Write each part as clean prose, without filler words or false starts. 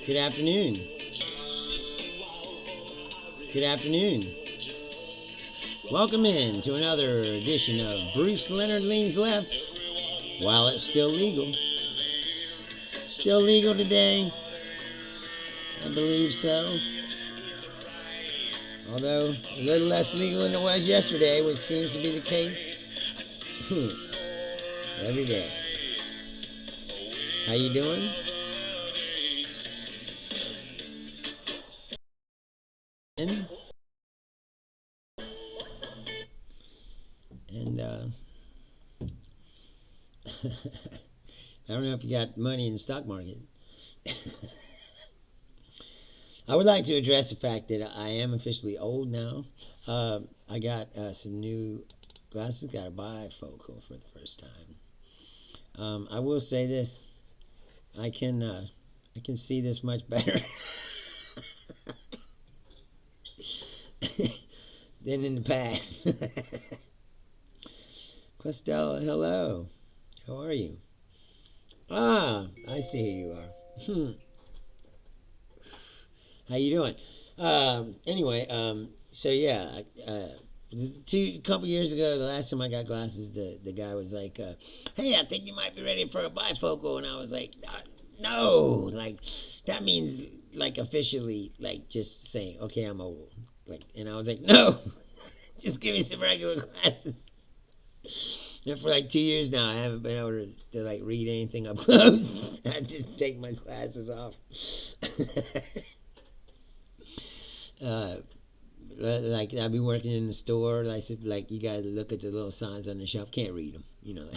Good afternoon. Good afternoon. Welcome in to another edition of Bruce Leonard Leans Left. While it's still legal. Still legal today. I believe so. Although a little less legal than it was yesterday, which seems to be the case. Every day. How you doing? And I don't know if you got money in the stock market. I would like to address the fact that I am officially old now. I got some new glasses. Got a bifocal for the first time. I will say this: I can see this much better than in the past. Questel, hello. How are you? Ah, I see who you are. How you doing? Anyway, so yeah, a couple years ago, the last time I got glasses, the guy was like, "Hey, I think you might be ready for a bifocal," and I was like, "No, like that means like officially like just saying, okay, I'm old." Like, and I was like, "No, just give me some regular glasses." And for like 2 years now, I haven't been able to like read anything up close. I had to take my glasses off. uh, like I've been working in the store. Like I said, like you gotta look at the little signs on the shelf. Can't read them, you know.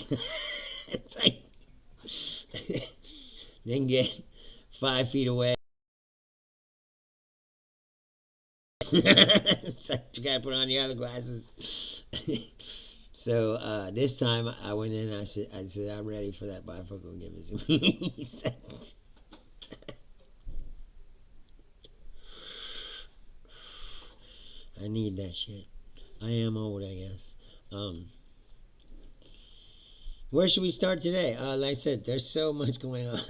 It's like then get 5 feet away. It's like you gotta put on the other glasses. So this time I went in. And I said I'm ready for that bifocal. Give it to me. I need that shit. I am old, I guess. Where should we start today? Like I said, there's so much going on.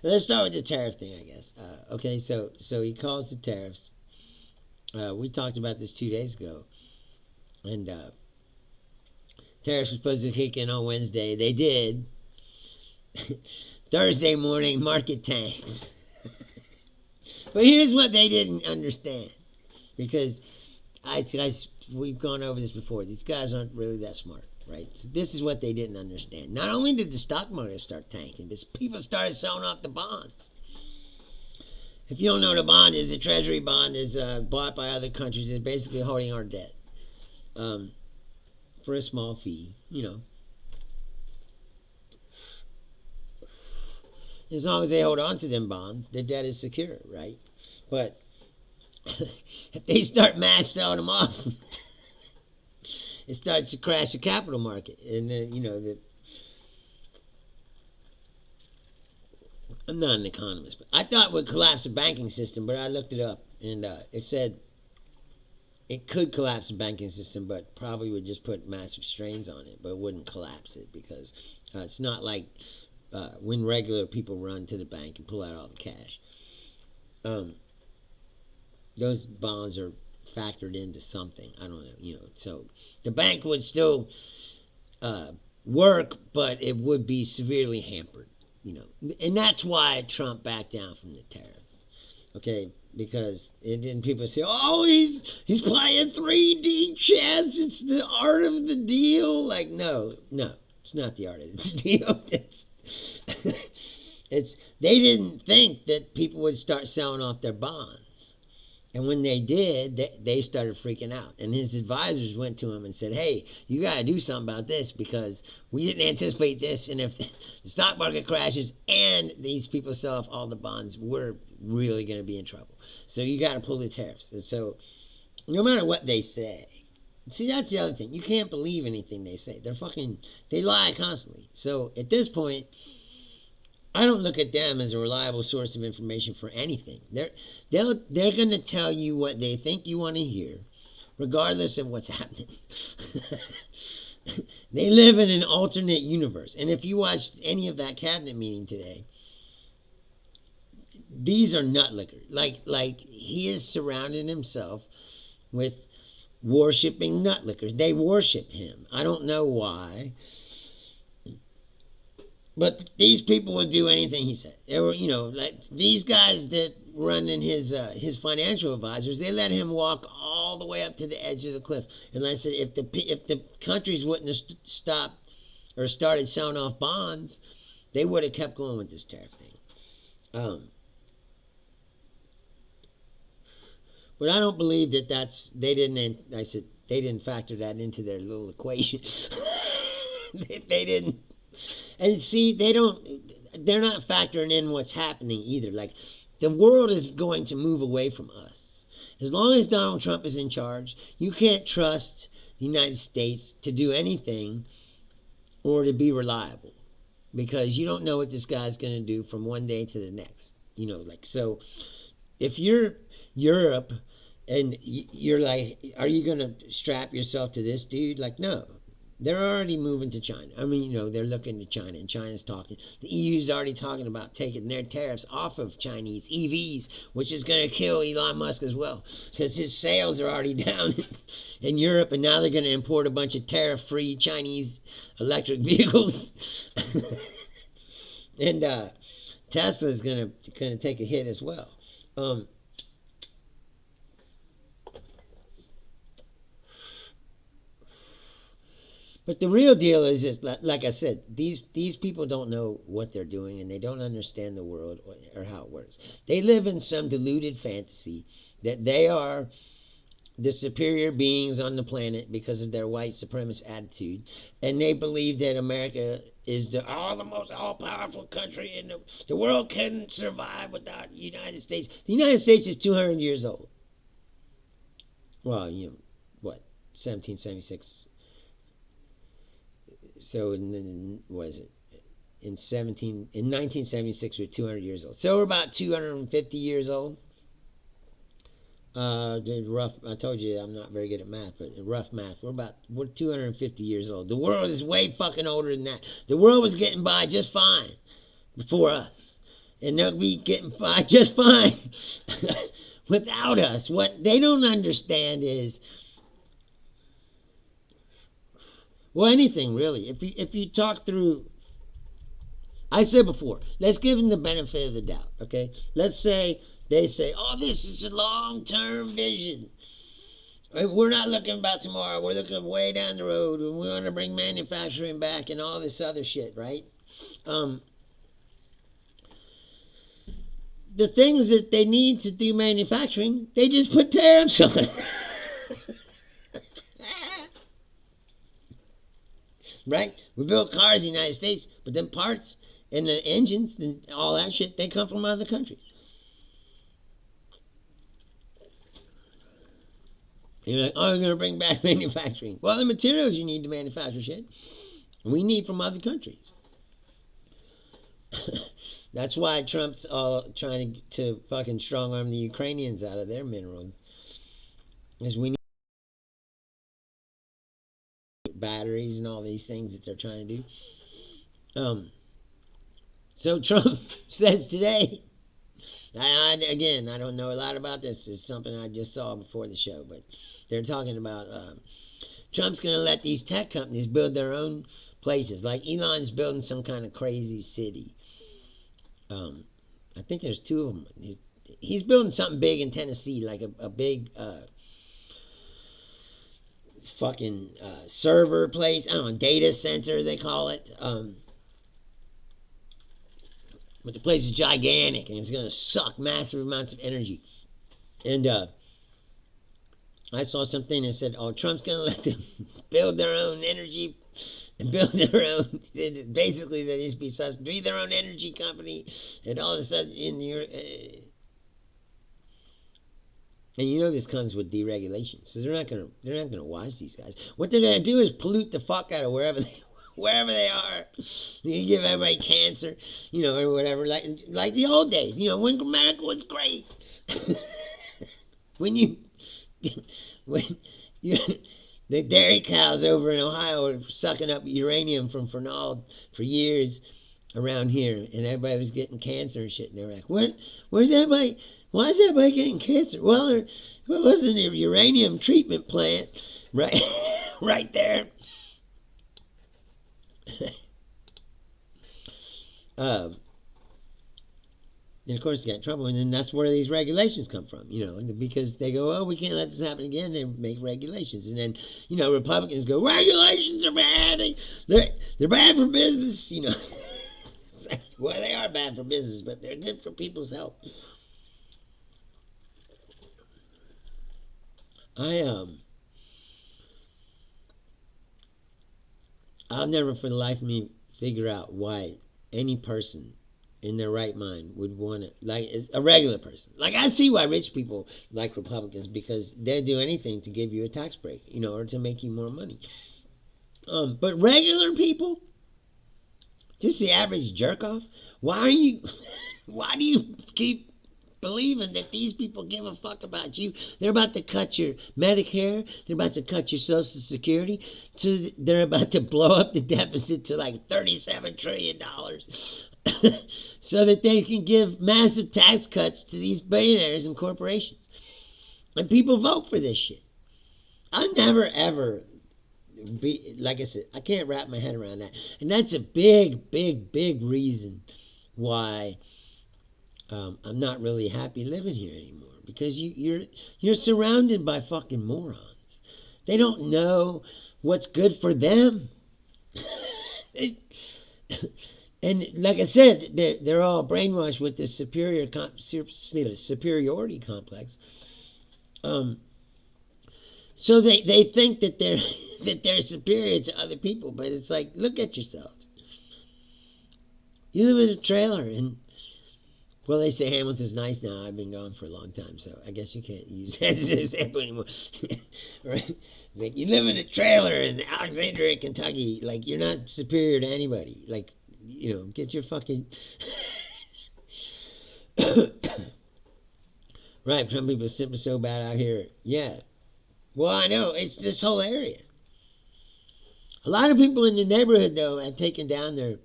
Let's start with the tariff thing, I guess. Okay, so he calls the tariffs. We talked about this 2 days ago, and tariffs were supposed to kick in on Wednesday. They did. Thursday morning, market tanks. But here's what they didn't understand, because we've gone over this before. These guys aren't really that smart, right? So this is what they didn't understand. Not only did the stock market start tanking, but people started selling off the bonds. If you don't know what a bond is, a treasury bond is bought by other countries. It's basically holding our debt for a small fee, you know. As long as they hold on to them bonds, the debt is secure, right? But if they start mass selling them off, it starts to crash the capital market. And then, you know, I'm not an economist, but I thought it would collapse the banking system, but I looked it up, and it said it could collapse the banking system, but probably would just put massive strains on it, but it wouldn't collapse it, because it's not like when regular people run to the bank and pull out all the cash. Those bonds are factored into something. I don't know, you know. So the bank would still work, but it would be severely hampered, you know. And that's why Trump backed down from the tariff. Okay, because then people say, "Oh, he's playing 3D chess. It's the art of the deal." Like, no, it's not the art of the deal. It's they didn't think that people would start selling off their bonds. And when they did, they started freaking out. And his advisors went to him and said, "Hey, you got to do something about this, because we didn't anticipate this. And if the stock market crashes and these people sell off all the bonds, we're really going to be in trouble. So you got to pull the tariffs." And so no matter what they say, see, that's the other thing. You can't believe anything they say. They lie constantly. So at this point, I don't look at them as a reliable source of information for anything. They're going to tell you what they think you want to hear, regardless of what's happening. They live in an alternate universe. And if you watched any of that cabinet meeting today, these are nut lickers. Like he has surrounded himself with worshiping nut lickers. They worship him. I don't know why. But these people will do anything he said. They were, like these guys that run in his financial advisors. They let him walk all the way up to the edge of the cliff. And like I said, if the countries wouldn't have stopped or started selling off bonds, they would have kept going with this tariff thing. But I don't believe that they didn't. I said they didn't factor that into their little equation. They didn't. And see, they're not factoring in what's happening either. Like, the world is going to move away from us. As long as Donald Trump is in charge, you can't trust the United States to do anything or to be reliable. Because you don't know what this guy's going to do from one day to the next. So if you're Europe and you're like, are you going to strap yourself to this dude? Like, no. They're already moving to China. I mean, they're looking to China, and China's talking. The EU's already talking about taking their tariffs off of Chinese EVs, which is going to kill Elon Musk as well, because his sales are already down in Europe, and now they're going to import a bunch of tariff-free Chinese electric vehicles. And Tesla's going to take a hit as well. But the real deal is just, like I said, these people don't know what they're doing, and they don't understand the world or how it works. They live in some deluded fantasy that they are the superior beings on the planet because of their white supremacist attitude, and they believe that America is the most all-powerful country, and the world couldn't survive without the United States. The United States is 200 years old. Well, 1776... So what is it? In 1976, we're 200 years old. So we're about 250 years old. Rough. I told you I'm not very good at math, but rough math. We're 250 years old. The world is way fucking older than that. The world was getting by just fine before us, and they'll be getting by just fine without us. What they don't understand is. Well, anything really. If you talk through, I said before, let's give them the benefit of the doubt. Okay, let's say they say, "Oh, this is a long-term vision. We're not looking about tomorrow. We're looking way down the road, and we want to bring manufacturing back and all this other shit." Right? The things that they need to do manufacturing, they just put tariffs on it. Right? We build cars in the United States, but then parts and the engines and all that shit, they come from other countries. And you're like, oh, we're going to bring back manufacturing. Well, the materials you need to manufacture shit, we need from other countries. That's why Trump's all trying to fucking strong arm the Ukrainians out of their minerals. Because we need batteries and all these things that they're trying to do. So Trump says today, again, I don't know a lot about this. It's something I just saw before the show, but they're talking about Trump's going to let these tech companies build their own places. Like Elon's building some kind of crazy city. I think there's two of them. He's building something big in Tennessee, like a big fucking server place. I don't know, data center they call it. But the place is gigantic and it's going to suck massive amounts of energy. And I saw something that said, oh, Trump's going to let them build their own energy and build their own, basically they used to be their own energy company, and all of a sudden in your and you know this comes with deregulation, so they're not gonna watch these guys. What they're gonna do is pollute the fuck out of wherever they are. You give everybody cancer, or whatever, like the old days, when America was great. when the dairy cows over in Ohio are sucking up uranium from Fernald for years, around here, and everybody was getting cancer and shit. And they were like, where's everybody? Why is everybody getting cancer? Well, there wasn't a uranium treatment plant right, right there. um, and of course, they got in trouble, and then that's where these regulations come from, because they go, oh, we can't let this happen again. They make regulations, and then, Republicans go, regulations are bad. They're bad for business, Well, they are bad for business, but they're good for people's health. I'll never for the life of me figure out why any person in their right mind would want to, like a regular person. Like, I see why rich people like Republicans, because they'll do anything to give you a tax break, or to make you more money. But regular people, just the average jerk off, why do you keep believing that these people give a fuck about you? They're about to cut your Medicare. They're about to cut your Social Security. They're about to blow up the deficit to like $37 trillion so that they can give massive tax cuts to these billionaires and corporations. And people vote for this shit. I'll never, ever be, like I said, I can't wrap my head around that. And that's a big, big, big reason why I'm not really happy living here anymore, because you're surrounded by fucking morons. They don't know what's good for them. And like I said, they're all brainwashed with this superiority complex. So they think that they're superior to other people, but it's like, look at yourselves. You live in a trailer, and well, they say Hamilton's nice now. I've been gone for a long time, so I guess you can't use that as an example anymore. Right? It's like, you live in a trailer in Alexandria, Kentucky. Like, you're not superior to anybody. Like, get your fucking... Right, some people sipping so bad out here. Yeah. Well, I know. It's this whole area. A lot of people in the neighborhood, though, have taken down their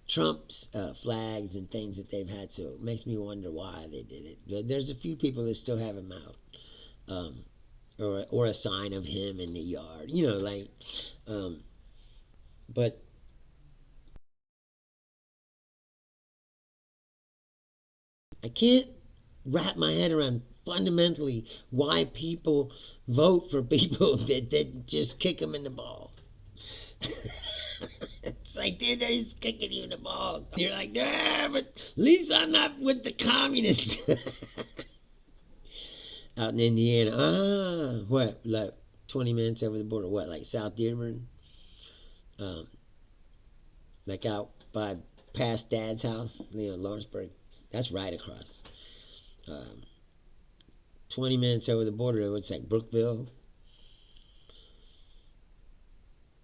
Trump's flags and things that they've had, so it makes me wonder why they did it. But there's a few people that still have him out, or a sign of him in the yard, but I can't wrap my head around fundamentally why people vote for people that just kick them in the balls. It's like, dude, they're just kicking you in the balls. You're like, yeah, but at least I'm not with the communists. Out in Indiana, what, like 20 minutes over the border? What, like South Dearborn? Like out by past Dad's house, Lawrenceburg. That's right across. 20 minutes over the border, it's like Brookville.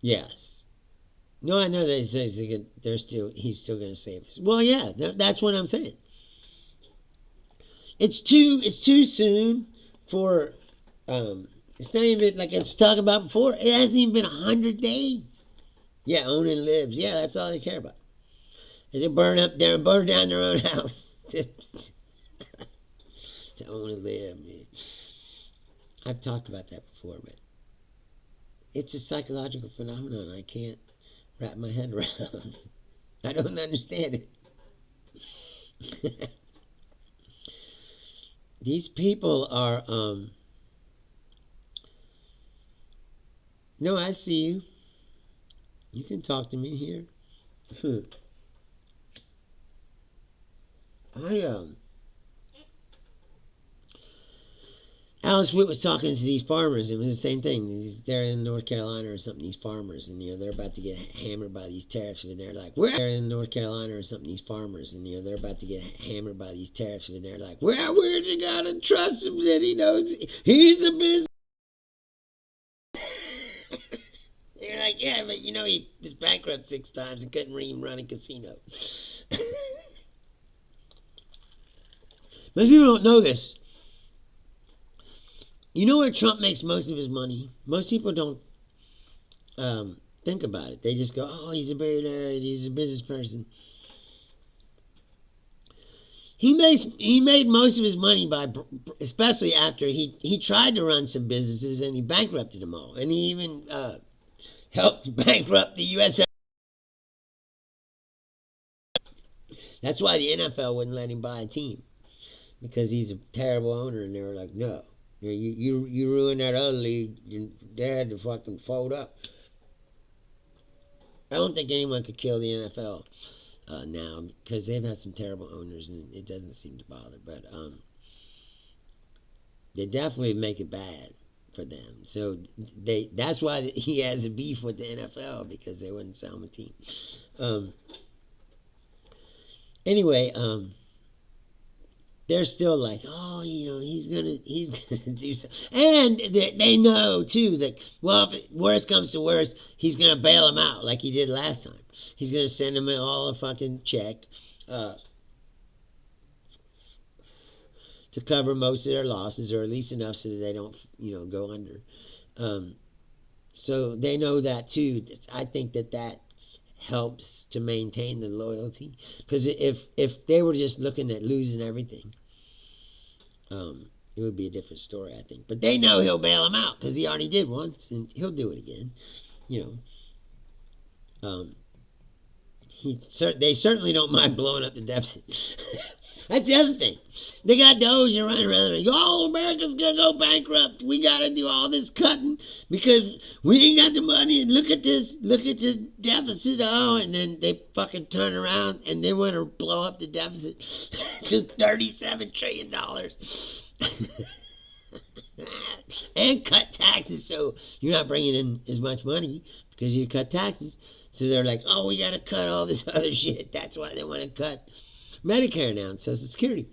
Yes. No, I know that he's still going to save us. Well, yeah, that's what I'm saying. It's too soon for, it's not even, like I was talking about before, it hasn't even been 100 days. Yeah, own and lives. Yeah, that's all they care about. And they burn down their own house to own and live, man. I've talked about that before, but it's a psychological phenomenon I can't wrap my head around. I don't understand it. These people are, no, I see you. You can talk to me here. Alex Witt was talking to these farmers. It was the same thing. They're in North Carolina or something, these farmers, and they're about to get hammered by these tariffs, and they're like, "Where?" They're in North Carolina or something, these farmers, and they're about to get hammered by these tariffs, and they're like, "Well, where'd you gotta trust him that he knows he's a business?" They're like, "Yeah, but he was bankrupt 6 times and couldn't even run a casino." Most people don't know this. You know where Trump makes most of his money? Most people don't think about it. They just go, "Oh, he's a billionaire, he's a business person." he made most of his money by, especially after he tried to run some businesses and he bankrupted them all, and he even helped bankrupt the U.S. That's why the NFL wouldn't let him buy a team, because he's a terrible owner, and they were like, no, you ruined that other league. They had to fucking fold up. I don't think anyone could kill the NFL now, because they've had some terrible owners, and it doesn't seem to bother. But they definitely make it bad for them. So that's why he has a beef with the NFL, because they wouldn't sell him a team. Anyway, they're still like, oh, he's gonna do something, and they know too that, well, if worst comes to worst, he's gonna bail them out like he did last time. He's gonna send them all a fucking check to cover most of their losses, or at least enough so that they don't, go under. So they know that too. I think that helps to maintain the loyalty, because if they were just looking at losing everything, it would be a different story, I think. But they know he'll bail them out, because he already did once, and he'll do it again. They certainly don't mind blowing up the deficit. That's the other thing. They got Doge and running around and go, oh, America's going to go bankrupt. We got to do all this cutting because we ain't got the money. And look at this. Look at the deficit. Oh, and then they fucking turn around and they want to blow up the deficit to $37 trillion. And cut taxes so you're not bringing in as much money because you cut taxes. So they're like, oh, we got to cut all this other shit. That's why they want to cut Medicare now and Social Security.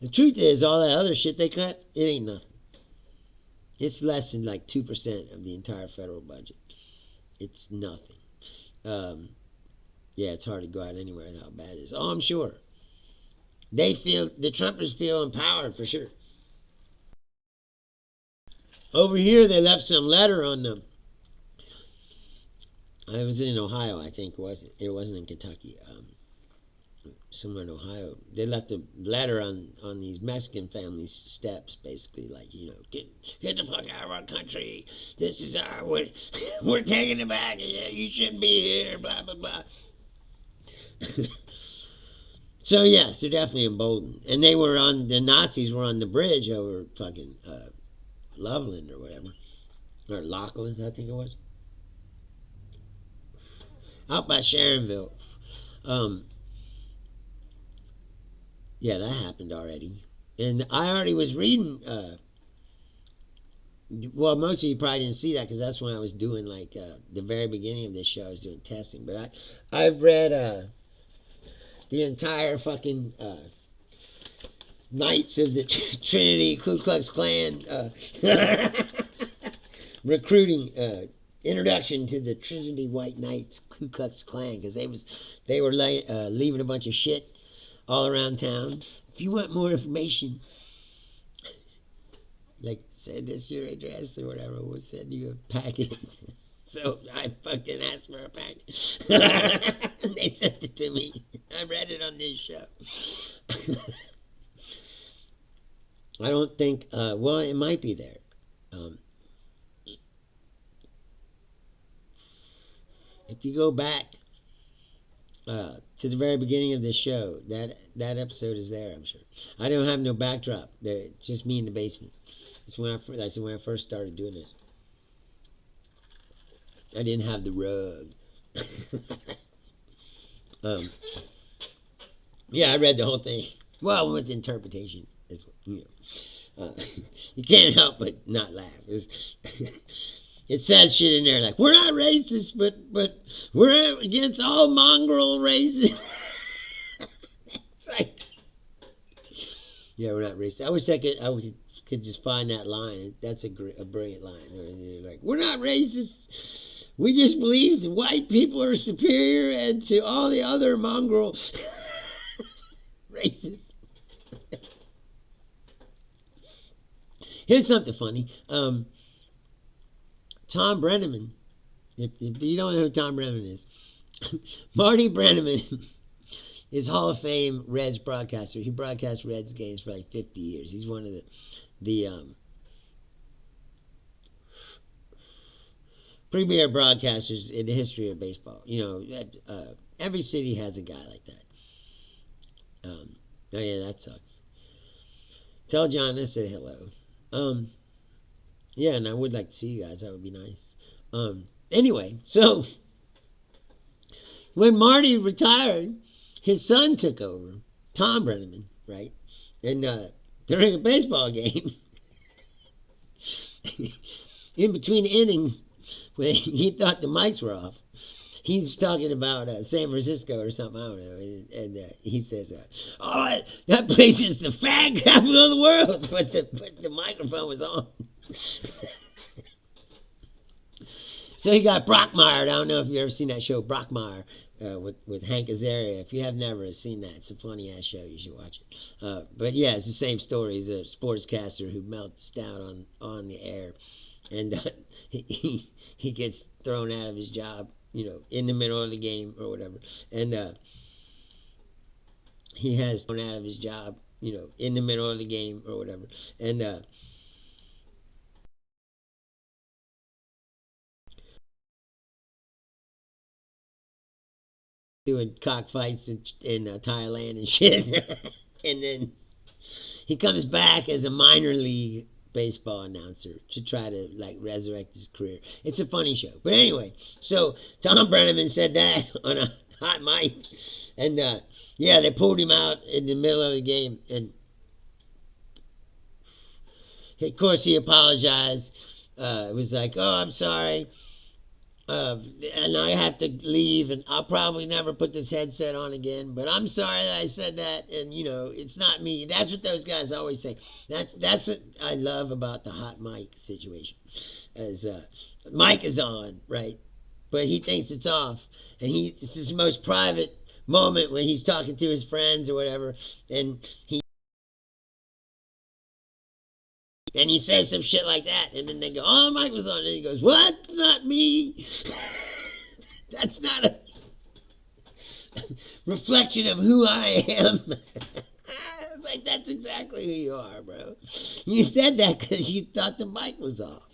The truth is, all that other shit they cut, it ain't nothing. It's less than like 2% of the entire federal budget. It's nothing. Yeah, it's hard to go out anywhere and how bad it is. Oh, I'm sure. The Trumpers feel empowered for sure. Over here, they left some letter on them. I was in Ohio, I think. It wasn't in Kentucky. Somewhere in Ohio. They left a letter on these Mexican families' steps, basically, like, get the fuck out of our country. This is we're taking it back. You shouldn't be here, blah, blah, blah. So, yes, they're definitely emboldened. And the Nazis were on the bridge over fucking Loveland or whatever. Or Lachlan, I think it was. Out by Sharonville. Yeah, that happened already. And I already was reading, well, most of you probably didn't see that because that's when I was doing, like, the very beginning of this show, I was doing testing. But I've read the entire fucking Knights of the Trinity Ku Klux Klan recruiting introduction to the Trinity White Knights Ku Klux Klan, because they were leaving a bunch of shit all around town. If you want more information, like, send us your address or whatever, we'll send you a packet. So I fucking asked for a packet. And they sent it to me. I read it on this show. I don't think, well, it might be there. If you go back to the very beginning of this show, that episode is there, I'm sure. I don't have no backdrop. It's just me in the basement. That's when I first started doing this. I didn't have the rug. Yeah, I read the whole thing. Well, with interpretation, you can't help but not laugh. It says shit in there like, we're not racist, but we're against all mongrel races. It's like, yeah, we're not racist. I wish I could just find that line. That's a brilliant line. They're like, we're not racist. We just believe that white people are superior and to all the other mongrel races. Here's something funny. Tom Brenneman, if you don't know who Tom Brenneman is, Marty Brenneman is Hall of Fame Reds broadcaster. He broadcast Reds games for like 50 years. He's one of the premier broadcasters in the history of baseball. Every city has a guy like that. Oh yeah, that sucks. Tell John I said hello. Um, yeah, and I would like to see you guys. That would be nice. Anyway, so when Marty retired, his son took over, Tom Brenneman, right? And during a baseball game, in between innings, when he thought the mics were off, he's talking about San Francisco or something, I don't know, and he says, "Oh, that place is the fag capital of the world," but the microphone was on. So he got Brockmire. I don't know if you've ever seen that show, Brockmire, with Hank Azaria. If you have never seen that, it's a funny ass show. You should watch it. But yeah, it's the same story. He's a sportscaster who melts down on the air, and he gets thrown out of his job, in the middle of the game or whatever, and he has thrown out of his job, in the middle of the game or whatever, and doing cockfights in Thailand and shit. And then he comes back as a minor league baseball announcer to try to like resurrect his career. It's a funny show. But anyway, so Tom Brenneman said that on a hot mic. And yeah, they pulled him out in the middle of the game. And of course, he apologized. It was like, "Oh, I'm sorry. And I have to leave, and I'll probably never put this headset on again. But I'm sorry that I said that, and it's not me." That's what those guys always say. That's what I love about the hot mic situation, as mic is on, right, but he thinks it's off, and it's his most private moment when he's talking to his friends or whatever, and he says some shit like that, and then they go, "Oh, the mic was on," and he goes, "What? Not me." That's not a reflection of who I am. Like, that's exactly who you are, bro. You said that because you thought the mic was off.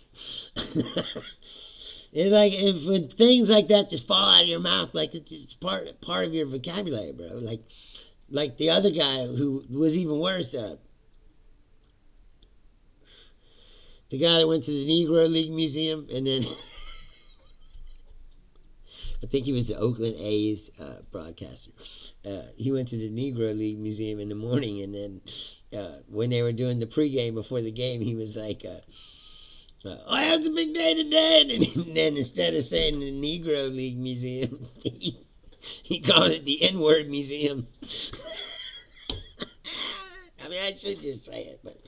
It's like if when things like that just fall out of your mouth, like it's just part of your vocabulary, bro. Like the other guy who was even worse. The guy that went to the Negro League Museum, and then I think he was the Oakland A's broadcaster. He went to the Negro League Museum in the morning, and then when they were doing the pregame before the game, he was like, "Oh, it's a big day today." And then instead of saying the Negro League Museum, he called it the N-word Museum. I mean, I should just say it, but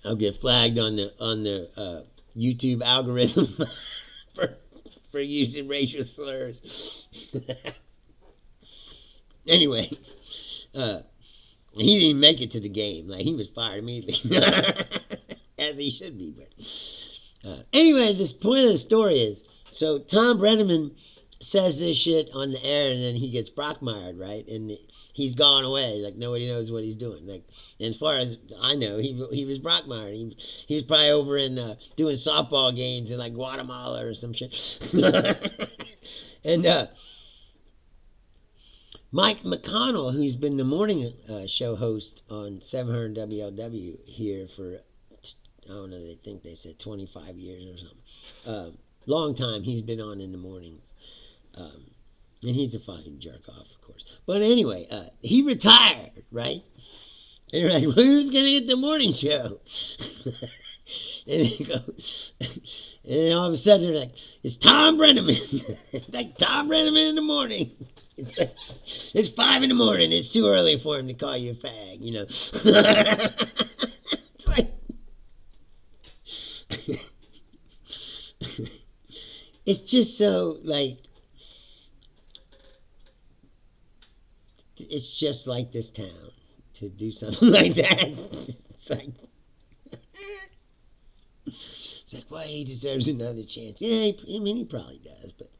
I'll get flagged on the YouTube algorithm for using racial slurs. Anyway, he didn't make it to the game. Like, he was fired immediately, as he should be. But anyway, this point of the story is, so Tom Brenneman says this shit on the air, and then he gets Brockmired, right? And he's gone away. Like, nobody knows what he's doing. Like, and as far as I know, he was Brockmired. He was probably over in doing softball games in like Guatemala or some shit. And Mike McConnell, who's been the morning show host on 700 WLW here for, I don't know, they think they said 25 years or something. Long time he's been on in the mornings. And he's a fucking jerk off, of course. But anyway, he retired, right? And you're like, "Well, who's going to get the morning show?" And they go, and then all of a sudden they're like, "It's Tom Brenneman." Like, Tom Brenneman in the morning. It's 5 in the morning. It's too early for him to call you a fag, It's like, it's just so, like, it's just like this town to do something like that. It's like, boy, he deserves another chance. Yeah, he probably does, but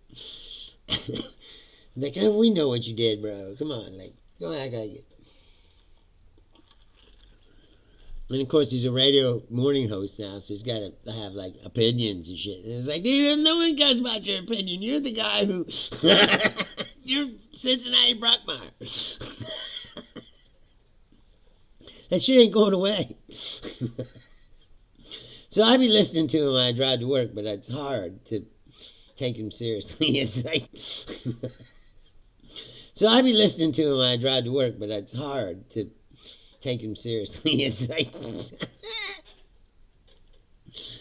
like, we know what you did, bro. Come on, like, don't act like it. And of course, he's a radio morning host now, so he's got to have like opinions and shit. And it's like, dude, no one cares about your opinion. You're the guy who, you're Cincinnati Brockmeyer. That shit ain't going away. So I be listening to him when I drive to work, but it's hard to take him seriously. It's like, so I be listening to him when I drive to work, but it's hard to take him seriously. It's like,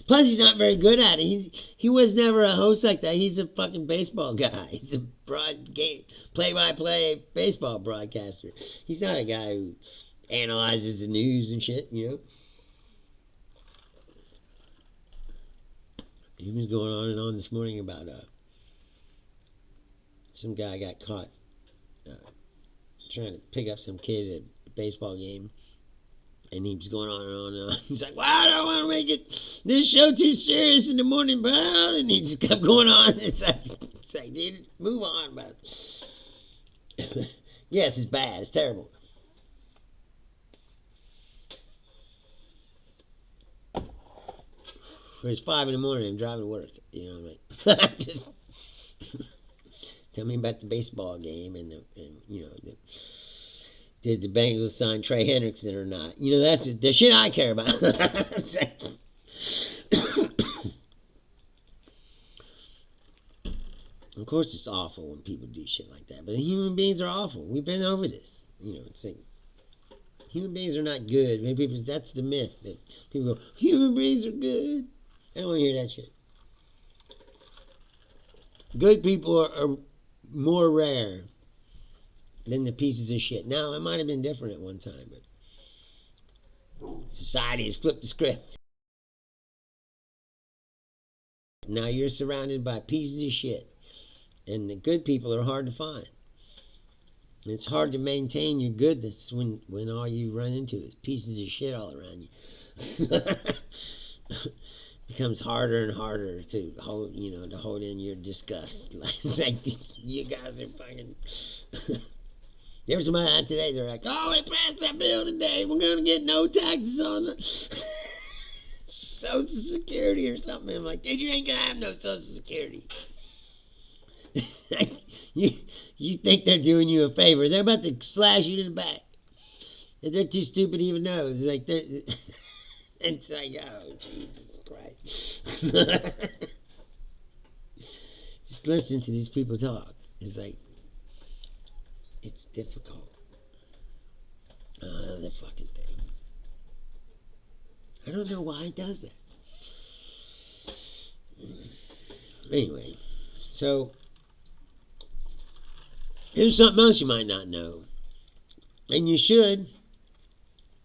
plus he's not very good at it. He was never a host like that. He's a fucking baseball guy. He's a play-by-play baseball broadcaster. He's not a guy who analyzes the news and shit, you know. He was going on and on this morning about some guy got caught trying to pick up some kid at a baseball game, and he was going on and on and on. He's like, "Well, I don't want to make this show too serious in the morning, but," and he just kept going on. It's like, dude, move on, man. Yes, it's bad. It's terrible. It's 5 in the morning. I'm driving to work. You know, like, just tell me about the baseball game and you know, did the Bengals sign Trey Hendrickson or not? You know, that's the shit I care about. Of course, it's awful when people do shit like that, but human beings are awful. We've been over this. You know, it's like, human beings are not good. Maybe people, that's the myth that people go, human beings are good. I don't want to hear that shit. Good people are more rare than the pieces of shit. Now, it might have been different at one time, but society has flipped the script. Now you're surrounded by pieces of shit, and the good people are hard to find. And it's hard to maintain your goodness when all you run into is pieces of shit all around you. Becomes harder and harder to hold, you know, to hold in your disgust. It's like, you guys are fucking. There was somebody out today, they're like, "Oh, we passed that bill today. We're going to get no taxes on the Social Security or something." I'm like, "Dude, you ain't going to have no Social Security." You think they're doing you a favor. They're about to slash you to the back. And they're too stupid to even know. It's like, it's like, oh, Jesus Christ. Just listen to these people talk. It's like, it's difficult. The fucking thing. I don't know why he does that. Anyway, so here's something else you might not know. And you should,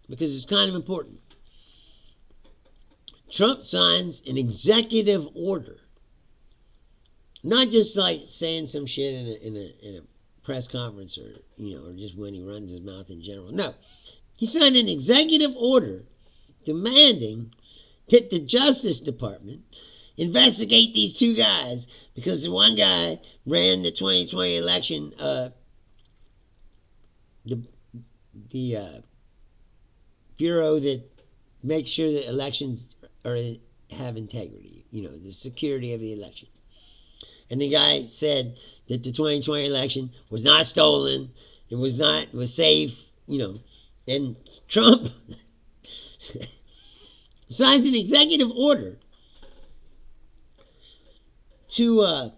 because it's kind of important. Trump signs an executive order. Not just like saying some shit in a press conference, or, you know, or just when he runs his mouth in general. No. He signed an executive order demanding that the Justice Department investigate these two guys, because the one guy ran the 2020 election, the bureau that makes sure that elections have integrity, you know, the security of the election. And the guy said that the 2020 election was not stolen, it was safe, you know. And Trump signs an executive order to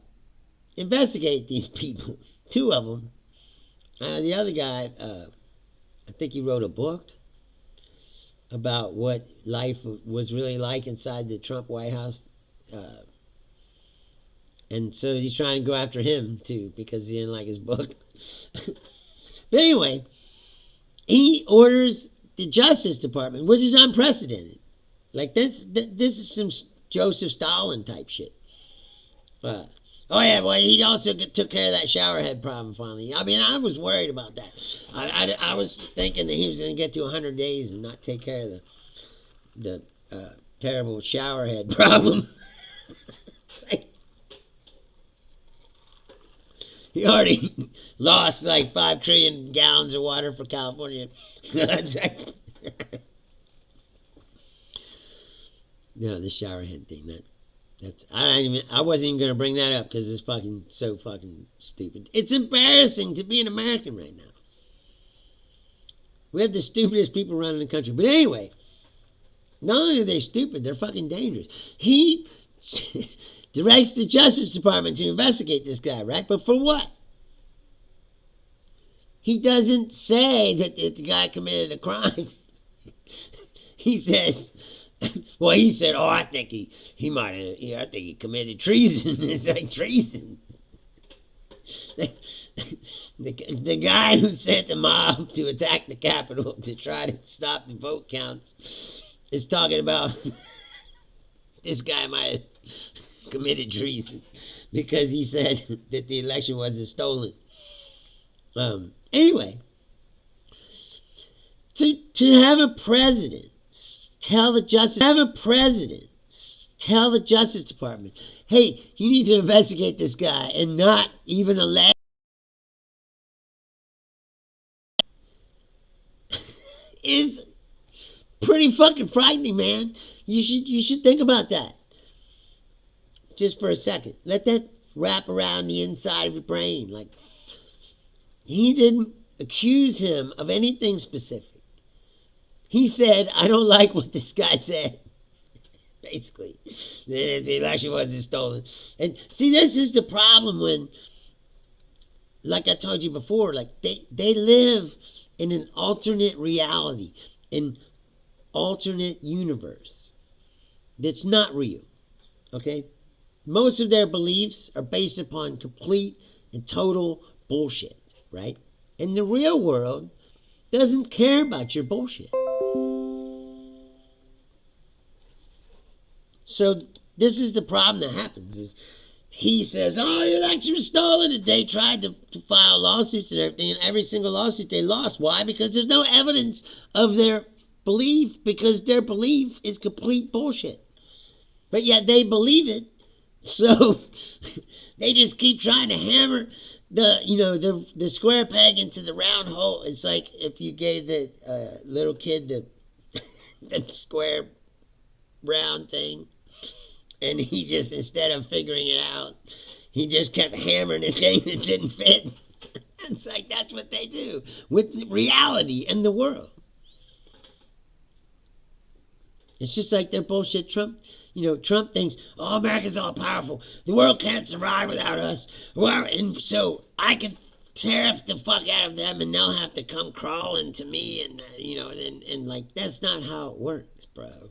investigate these people. Two of them. The other guy, I think he wrote a book about what life was really like inside the Trump White House. And so he's trying to go after him, too, because he didn't like his book. But anyway, he orders the Justice Department, which is unprecedented. Like, this is some Joseph Stalin type shit. Oh, yeah, well, he also took care of that showerhead problem finally. I mean, I was worried about that. I was thinking that he was going to get to 100 days and not take care of the terrible showerhead problem. Like, he already lost like 5 trillion gallons of water for California. No, the shower head thing. I wasn't even gonna bring that up because it's fucking so fucking stupid. It's embarrassing to be an American right now. We have the stupidest people running the country. But anyway, not only are they stupid, they're fucking dangerous. He directs the Justice Department to investigate this guy, right? But for what? He doesn't say that the guy committed a crime. He says, well, he said, "Oh, I think he might have. Yeah, I think he committed treason." It's like treason. The guy who sent the mob to attack the Capitol to try to stop the vote counts is talking about this guy might have committed treason because he said that the election wasn't stolen. Anyway, to have a president tell the Justice Department, hey, you need to investigate this guy, and not even allow is pretty fucking frightening, man. You should think about that just for a second. Let that wrap around the inside of your brain. Like, he didn't accuse him of anything specific. He said, "I don't like what this guy said." Basically, the election wasn't stolen. And see, this is the problem when, like I told you before, like they live in an alternate reality, an alternate universe that's not real. Okay? Most of their beliefs are based upon complete and total bullshit, right? And the real world doesn't care about your bullshit. So this is the problem that happens is he says, "Oh, the election was stolen," and they tried to file lawsuits and everything, and every single lawsuit they lost. Why? Because there's no evidence of their belief, because their belief is complete bullshit. But yet they believe it, so they just keep trying to hammer the square peg into the round hole. It's like if you gave the little kid the square round thing, and he just, instead of figuring it out, he just kept hammering the thing that didn't fit. It's like that's what they do with reality and the world. It's just like their bullshit. Trump thinks, "Oh, America's all powerful. The world can't survive without us. Well, and so I can tariff the fuck out of them, and they'll have to come crawling to me, and like that's not how it works, bro."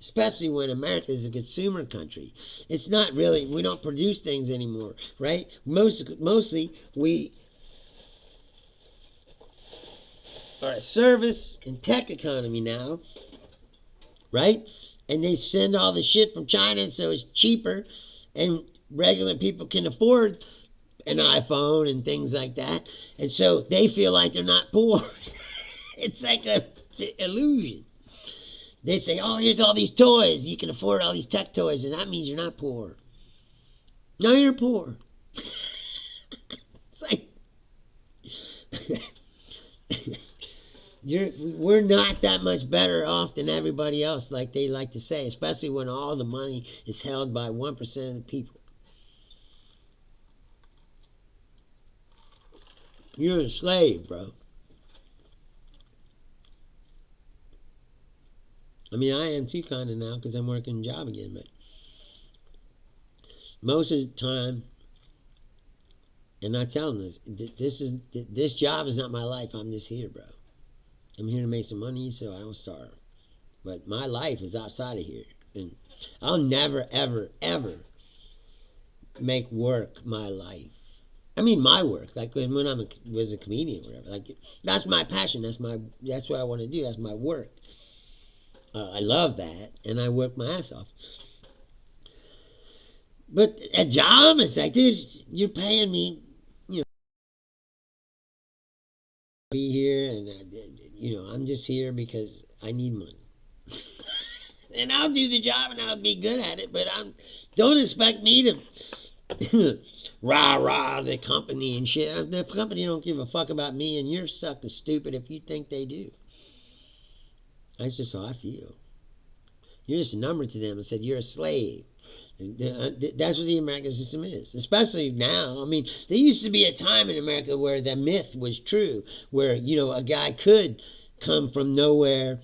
Especially when America is a consumer country. It's not really, we don't produce things anymore, right? Mostly we are a service and tech economy now, right? And they send all the shit from China, so it's cheaper, and regular people can afford an iPhone and things like that, and so they feel like they're not poor. It's like a illusion. They say, "Oh, here's all these toys. You can afford all these tech toys, and that means you're not poor." No, you're poor. It's like we're not that much better off than everybody else, like they like to say, especially when all the money is held by 1% of the people. You're a slave, bro. I mean, I am too, kind of now, because I'm working a job again, but most of the time, and I tell them this job is not my life. I'm just here, bro. I'm here to make some money so I don't starve. But my life is outside of here, and I'll never, ever, ever make work my life. I mean, my work, like when was a comedian or whatever. Like, that's my passion. That's what I want to do. That's my work. I love that, and I work my ass off. But a job, it's like, dude, you're paying me, be here, and I'm just here because I need money. and I'll do the job and I'll be good at it. But don't expect me to rah the company and shit. The company don't give a fuck about me, and you're sucking stupid if you think they do. That's just how I feel. You're just a number to them and said you're a slave. That's what the American system is, especially now. I mean, there used to be a time in America where the myth was true, where, a guy could come from nowhere,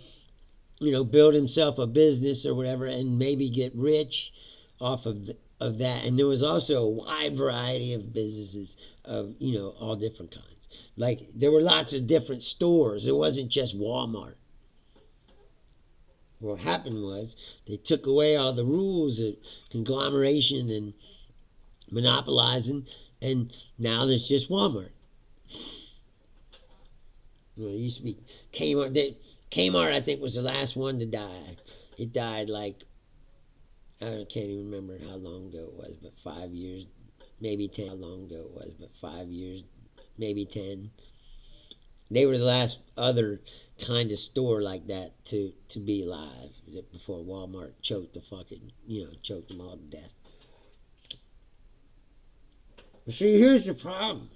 build himself a business or whatever and maybe get rich off of that. And there was also a wide variety of businesses of, all different kinds. Like, there were lots of different stores. It wasn't just Walmart. What happened was they took away all the rules of conglomeration and monopolizing, and now there's just Walmart. It used to be Kmart. Kmart, I think, was the last one to die. It died like, I can't even remember how long ago it was, but 5 years, maybe 10. How long ago it was, but 5 years, maybe 10. They were the last other kind of store like that to be alive before Walmart choked them all to death. But see, here's the problem.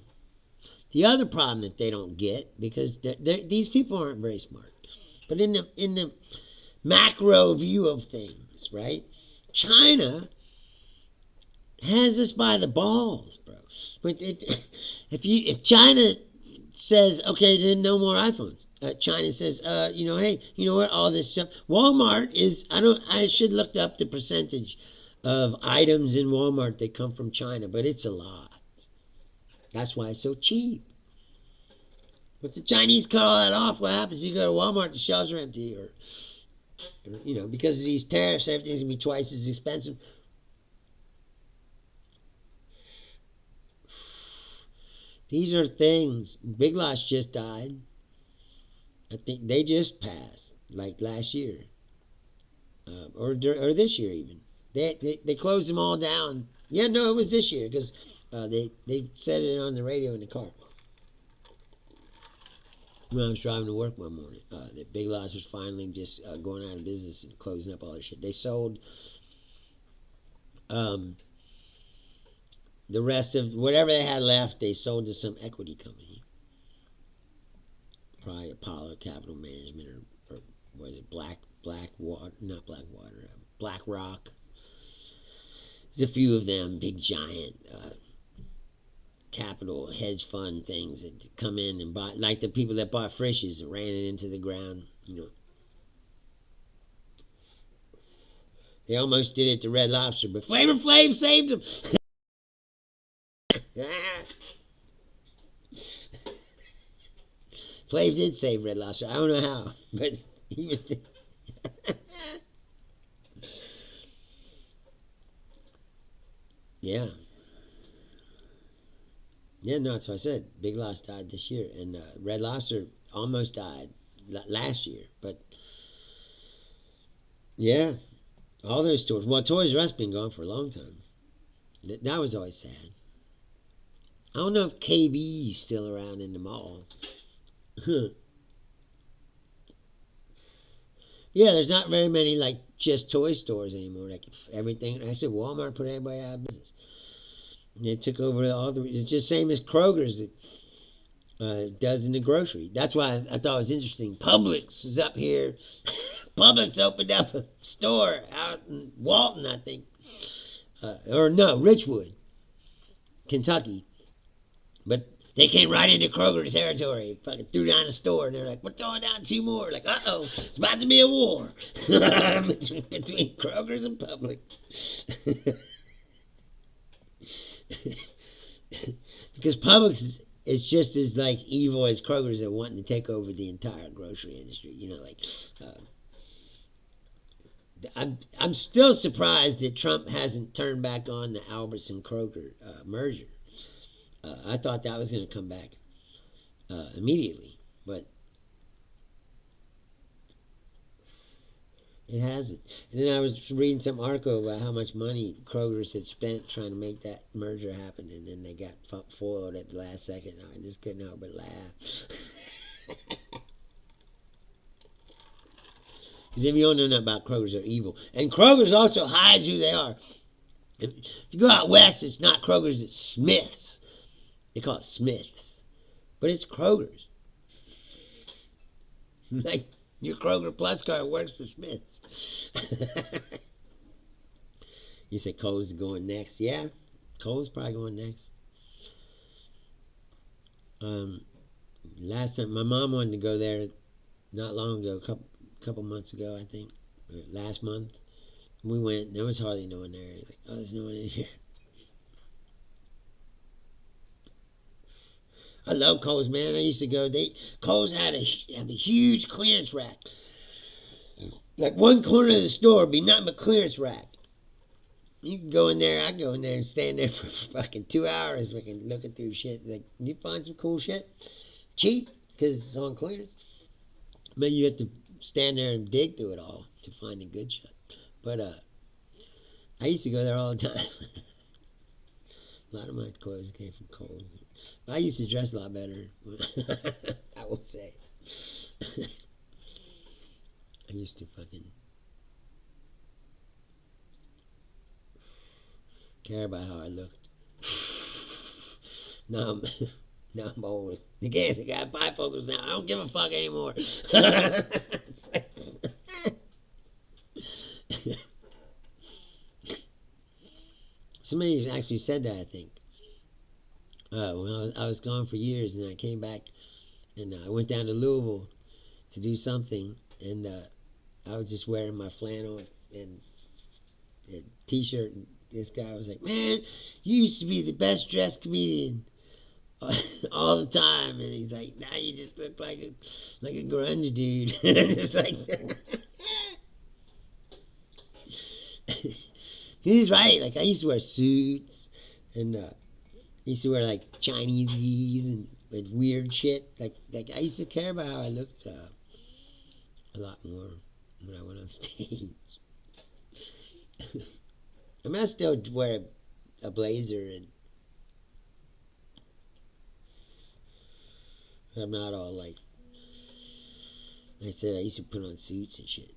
The other problem that they don't get, because these people aren't very smart, but in the macro view of things, right? China has us by the balls, bro. But if China says, okay, then no more iPhones. China says, hey, you know what? All this stuff. Walmart is. I should look up the percentage of items in Walmart that come from China, but it's a lot. That's why it's so cheap. But the Chinese cut all that off. What happens? You go to Walmart, the shelves are empty, or because of these tariffs, everything's gonna be twice as expensive. These are things. Big Lots just died. I think they just passed, like last year, or this year even. They closed them all down. Yeah, no, it was this year because they said it on the radio in the car. When I was driving to work one morning, that Big Lots was finally just going out of business and closing up all their shit. They sold the rest of whatever they had left. They sold to some equity company, probably Apollo Capital Management or was it Blackwater? Not Blackwater. BlackRock. There's a few of them, big giant capital hedge fund things that come in and buy, like the people that bought Frisch's and ran it into the ground. They almost did it to Red Lobster, but Flavor Flav saved them. Flav did save Red Lobster. I don't know how, but he was. Yeah. Yeah, no, that's what I said. Big Lots died this year, and Red Lobster almost died last year. But yeah, all those stores. Well, Toys R Us been gone for a long time. That was always sad. I don't know if KB is still around in the malls. Yeah, there's not very many like just toy stores anymore. Like everything. I said Walmart put everybody out of business. And they took over all the. It's just same as Kroger's does in the grocery. That's why I thought it was interesting. Publix is up here. Publix opened up a store out in Walton, I think, or no, Richwood, Kentucky. But they came right into Kroger territory. Fucking threw down a store, and they're like, "We're throwing down 2 more." Like, uh-oh, it's about to be a war between Kroger's and Publix. Because Publix is just as like evil as Kroger's at wanting to take over the entire grocery industry. I'm still surprised that Trump hasn't turned back on the Albertson Kroger merger. I thought that was going to come back immediately, but it hasn't. And then I was reading some article about how much money Kroger's had spent trying to make that merger happen, and then they got foiled at the last second. I just couldn't help but laugh. Because if you don't know nothing about Krogers, they're evil. And Krogers also hides who they are. If you go out west, it's not Krogers, it's Smiths. They call it Smiths. But it's Krogers. Like, your Kroger Plus card works for Smiths. You say Kohl's is going next. Yeah, Kohl's probably going next. Last time, my mom wanted to go there not long ago, a couple months ago, I think. Or last month. We went, there was hardly no one there. Like, oh, there's no one in here. I love Kohl's, man. I used to go. Kohl's had a huge clearance rack. Like one corner of the store would be nothing but clearance rack. You can go in there. I go in there and stand there for fucking 2 hours, fucking looking through shit. Like, you find some cool shit, cheap because it's on clearance. But you have to stand there and dig through it all to find the good shit. But I used to go there all the time. A lot of my clothes came from Kohl's. I used to dress a lot better, I will say. I used to fucking care about how I looked. Now I'm old. Again, I got bifocals now. I don't give a fuck anymore. Somebody actually said that, I think. When I was gone for years, and I came back, and I went down to Louisville to do something, and I was just wearing my flannel and t-shirt, and this guy was like, "Man, you used to be the best dressed comedian all the time," and he's like, "Now you just look like a grunge dude." It's like, he's right. Like, I used to wear suits, and I used to wear like Chinese V's and weird shit. Like I used to care about how I looked a lot more when I went on stage. I mean, I still wear a blazer, and I'm not all like I said. I used to put on suits and shit.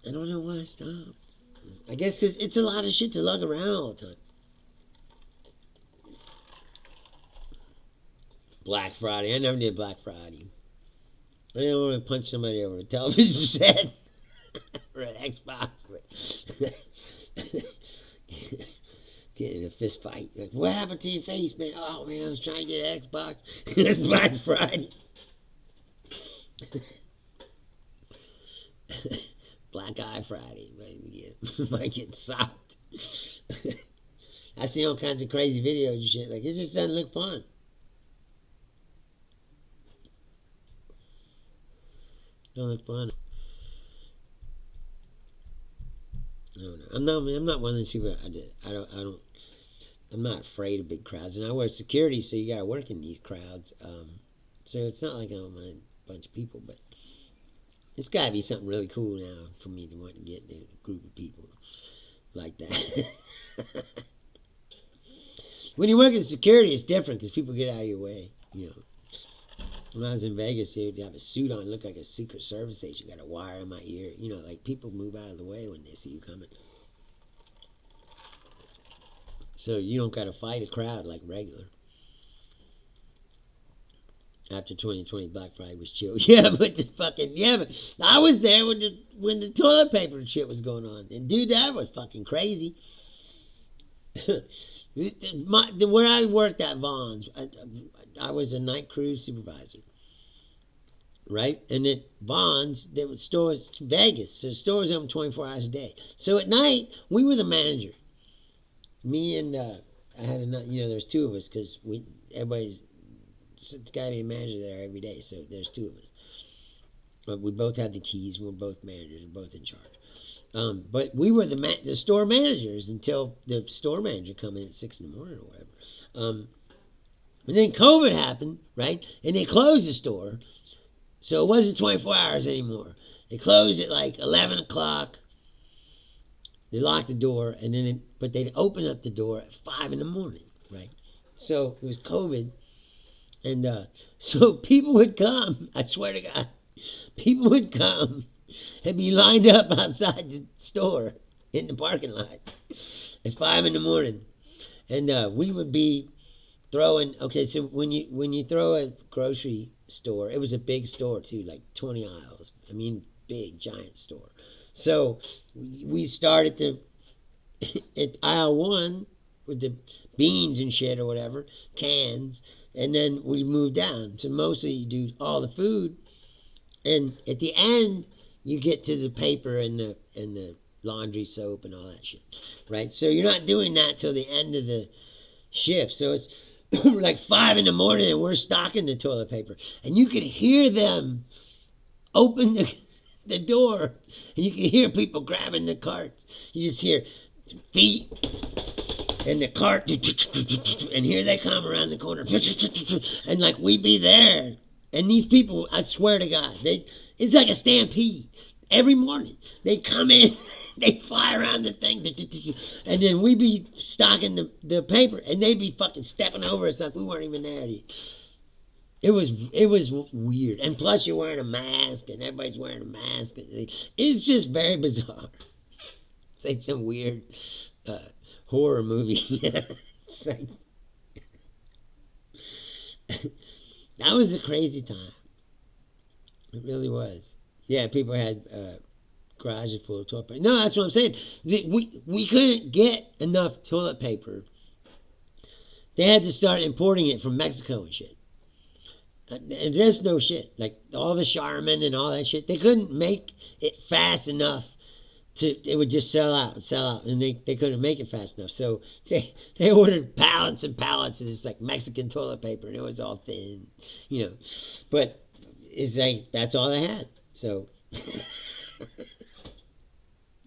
I don't know why I stopped. I guess it's a lot of shit to lug around all the time. Black Friday. I never did Black Friday. I didn't want to punch somebody over a television set or an Xbox. Get in a fist fight. Like, what happened to your face, man? Oh, man, I was trying to get an Xbox. It's Black Friday. Black Eye Friday. Might get socked. I see all kinds of crazy videos and shit. Like, it just doesn't look fun. Don't look fun. I don't know. I'm not one of those people. I'm not afraid of big crowds, and I wear security, so you got to work in these crowds. So it's not like I don't mind a bunch of people, but it's got to be something really cool now for me to want to get in a group of people like that. When you work in security, it's different because people get out of your way. You know, when I was in Vegas, you'd have a suit on, look like a Secret Service agent, got a wire in my ear. You know, like, people move out of the way when they see you coming. So you don't got to fight a crowd like regular. After 2020, Black Friday was chill. Yeah, but but I was there when the toilet paper and shit was going on. And dude, that was fucking crazy. Where I worked at Vaughn's, I was a night cruise supervisor, right? And at Vaughn's, there were stores, Vegas, so the store was open 24 hours a day. So at night, we were the manager. Me and I had there's two of us because everybody's got to be a manager there every day. So there's two of us. But we both had the keys. We're both managers. We're both in charge. But we were the store managers until the store manager come in at 6 in the morning or whatever. And then COVID happened, right? And they closed the store. So it wasn't 24 hours anymore. They closed at like 11 o'clock. They locked the door, and then but they'd open up the door at 5 in the morning, right? So it was COVID, and so people would come. I swear to God, people would come and be lined up outside the store in the parking lot at 5 in the morning. And we would be throwing. Okay, so when you throw a grocery store, it was a big store too, like 20 aisles. I mean, big giant store. So we started to at aisle one with the beans and shit or whatever, cans, and then we moved down. So mostly you do all the food, and at the end you get to the paper and the laundry soap and all that shit, right? So you're not doing that till the end of the shift. So it's like 5 in the morning and we're stocking the toilet paper, and you could hear them open the door, and you can hear people grabbing the carts. You just hear feet and the cart, and here they come around the corner, and like we be there, and these people, I swear to God, it's like a stampede every morning. They come in, they fly around the thing, and then we be stocking the paper, and they be fucking stepping over us like we weren't even there. It was weird, and plus you're wearing a mask, and everybody's wearing a mask. It's just very bizarre. It's like some weird horror movie. It's like that was a crazy time. It really was. Yeah, people had garages full of toilet paper. No, that's what I'm saying. We couldn't get enough toilet paper. They had to start importing it from Mexico and shit. And there's no shit. Like all the Charmin and all that shit, they couldn't make it fast enough it would just sell out, and they couldn't make it fast enough. So they ordered pallets and pallets of this like Mexican toilet paper, and it was all thin, you know. But it's like that's all they had. So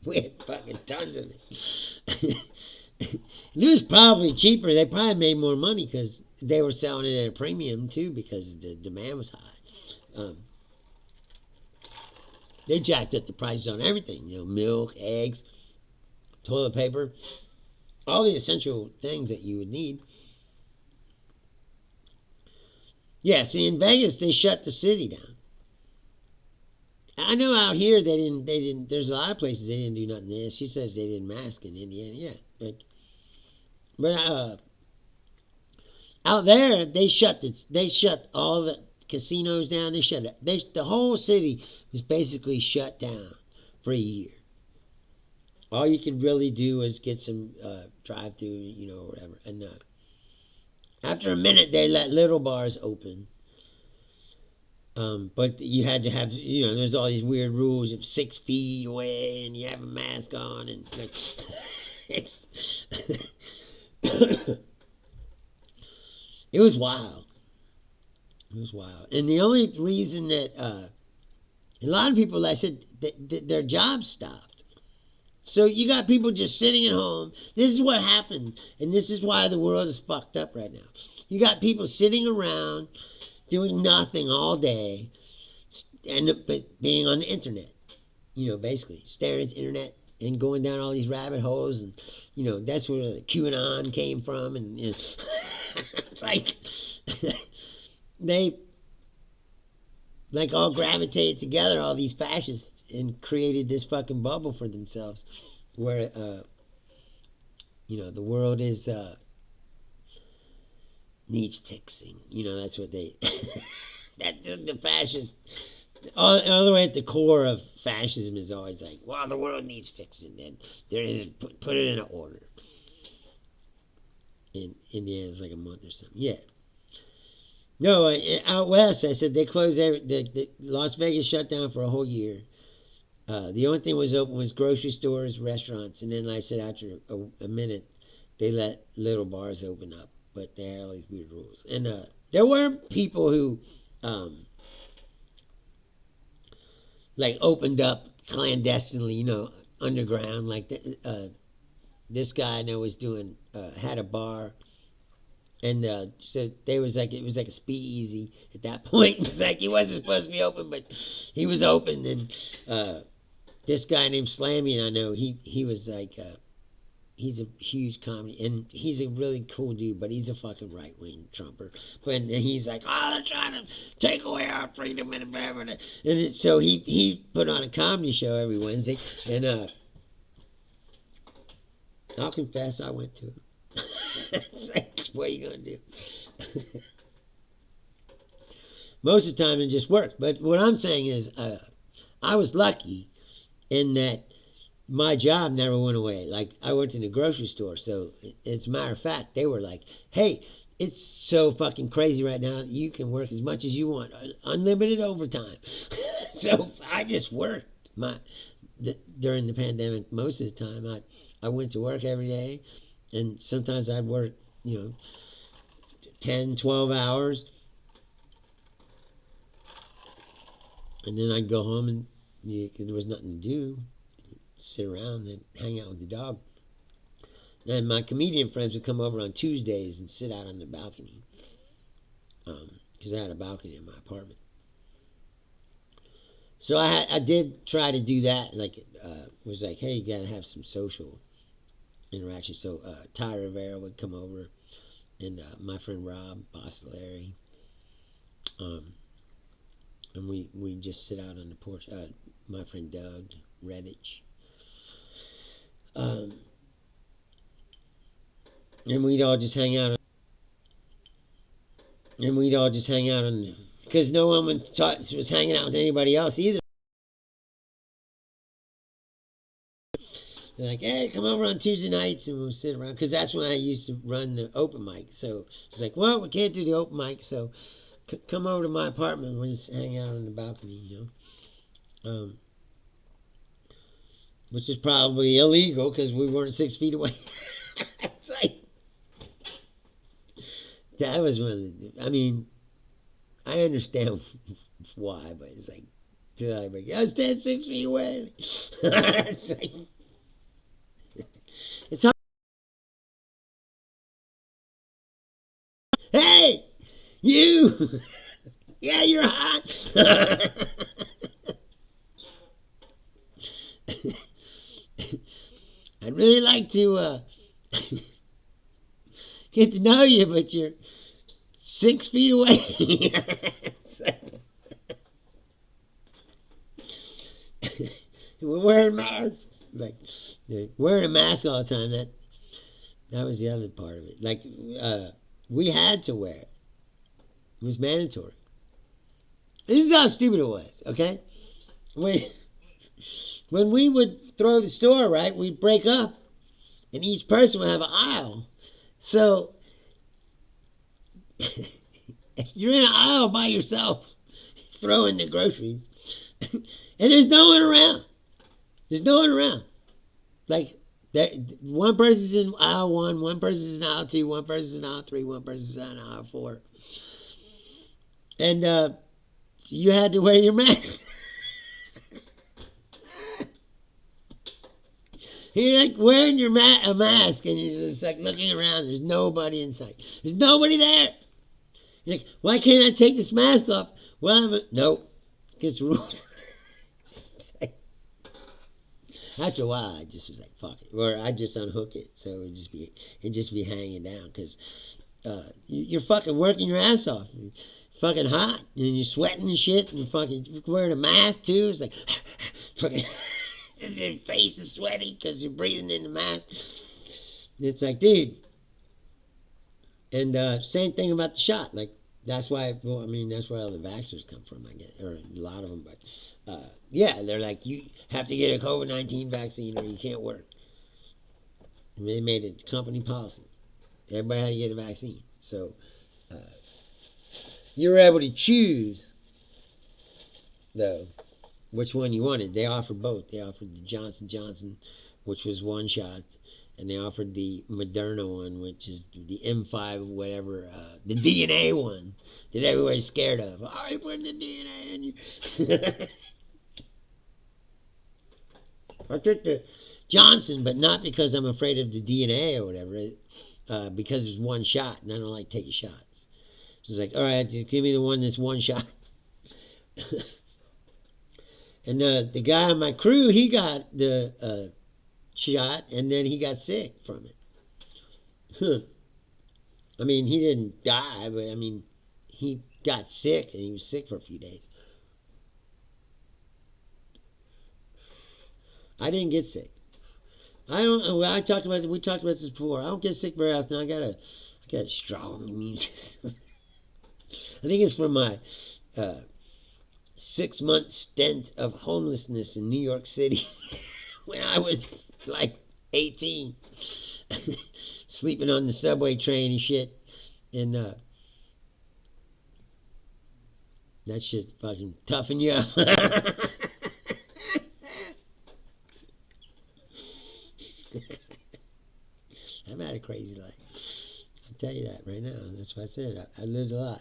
we had fucking tons of it. It was probably cheaper. They probably made more money because they were selling it at a premium too because the demand was high. They jacked up the prices on everything, you know, milk, eggs, toilet paper, all the essential things that you would need. Yeah, see, in Vegas, they shut the city down. I know out here they didn't, there's a lot of places they didn't do nothing there. She says they didn't mask in Indiana yet. But out there, they shut all the casinos down. They shut it. The whole city was basically shut down for a year. All you could really do was get some drive-through, you know, or whatever. And after a minute, they let little bars open. But you had to have, you know, there's all these weird rules of 6 feet away, and you have a mask on, and like, it was wild. It was wild. And the only reason that a lot of people, like I said, their jobs stopped. So you got people just sitting at home. This is what happened, and this is why the world is fucked up right now. You got people sitting around doing nothing all day and being on the internet. You know, basically staring at the internet and going down all these rabbit holes, and you know that's where the QAnon came from, and you know, it's like they like all gravitated together, all these fascists, and created this fucking bubble for themselves where you know the world is needs fixing. You know, that's what they that the fascists all the way at the core of fascism is always like, well, the world needs fixing, and there is put it in order. In India is like a month or something. Yeah. No, out west, I said they closed the Las Vegas shut down for a whole year. The only thing was open was grocery stores, restaurants, and then, like I said, after a minute, they let little bars open up, but they had all these weird rules. And there were people who, like, opened up clandestinely, you know, underground. Like, this guy I know was doing, had a bar. And so it was like a speakeasy at that point. It was like he wasn't supposed to be open, but he was open. And this guy named Slammy, and I know he was like he's a huge comedy, and he's a really cool dude, but he's a fucking right wing Trumper. And he's like, oh, they're trying to take away our freedom and everything. And so he put on a comedy show every Wednesday, and I'll confess I went to it. It's like, what are you gonna do? Most of the time it just works. But what I'm saying is, I was lucky in that my job never went away. Like, I worked in a grocery store, so as a matter of fact, they were like, hey, it's so fucking crazy right now, you can work as much as you want, unlimited overtime. So I just worked during the pandemic. Most of the time I went to work every day, and sometimes I'd work 10, 12 hours, and then I'd go home, and there was nothing to do, sit around and hang out with the dog. And my comedian friends would come over on Tuesdays and sit out on the balcony, because I had a balcony in my apartment. So I did try to do that. Like, was like, hey, you gotta have some social interaction. So Ty Rivera would come over, and my friend Rob Bostelari, and we just sit out on the porch. My friend Doug Redditch, and we'd all just hang out. Because no one was hanging out with anybody else either. They're like, hey, come over on Tuesday nights and we'll sit around. Because that's when I used to run the open mic. So it's like, well, we can't do the open mic, so come over to my apartment and we'll just hang out on the balcony, which is probably illegal because we weren't 6 feet away. It's like, that was one of the, I mean, I understand why, but it's like, I stand 6 feet away. It's like, it's hard. Hey, you! Yeah, you're hot. I'd really like to get to know you, but you're 6 feet away. We're wearing masks. Like, wearing a mask all the time. That was the other part of it. Like, we had to wear it. It was mandatory. This is how stupid it was. Okay, when we would throw the store, right, we'd break up, and each person would have an aisle. So if you're in an aisle by yourself, throwing the groceries, and there's no one around. There's no one around. Like, one person's in aisle 1, one person's in aisle 2, one person's in aisle 3, one person's in aisle 4. And you had to wear your mask. You're like wearing your a mask, and you're just like looking around. There's nobody in sight. There's nobody there. You're like, why can't I take this mask off? Well, nope. Gets rules. After a while, I just was like, fuck it. Or I'd just unhook it, so it'd just be hanging down. Because you're fucking working your ass off. You're fucking hot, and you're sweating and shit, and you're fucking wearing a mask, too. It's like, fucking, your face is sweaty because you're breathing in the mask. It's like, dude. And same thing about the shot. Like, that's why, well, I mean, that's where all the vaxxers come from, I guess. Or a lot of them, but... yeah, they're like, you have to get a COVID-19 vaccine or you can't work. And they made it company policy. Everybody had to get a vaccine. So you were able to choose, though, which one you wanted. They offered both. They offered the Johnson & Johnson, which was one shot, and they offered the Moderna one, which is the M5 whatever, the DNA one that everybody's scared of. Oh, you putting the DNA in you. I took the Johnson, but not because I'm afraid of the DNA or whatever, because it's one shot, and I don't like taking shots. So it's like, all right, just give me the one that's one shot. And the guy on my crew, he got the shot, and then he got sick from it. Huh. I mean, he didn't die, but I mean, he got sick, and he was sick for a few days. I didn't get sick. I don't. Well, we talked about this before. I don't get sick very often. I got a strong immune system. I think it's from my 6-month stint of homelessness in New York City when I was like 18, sleeping on the subway train and shit, and that shit fucking toughen you up. I've had a crazy life. I'll tell you that right now. That's why I said I lived a lot.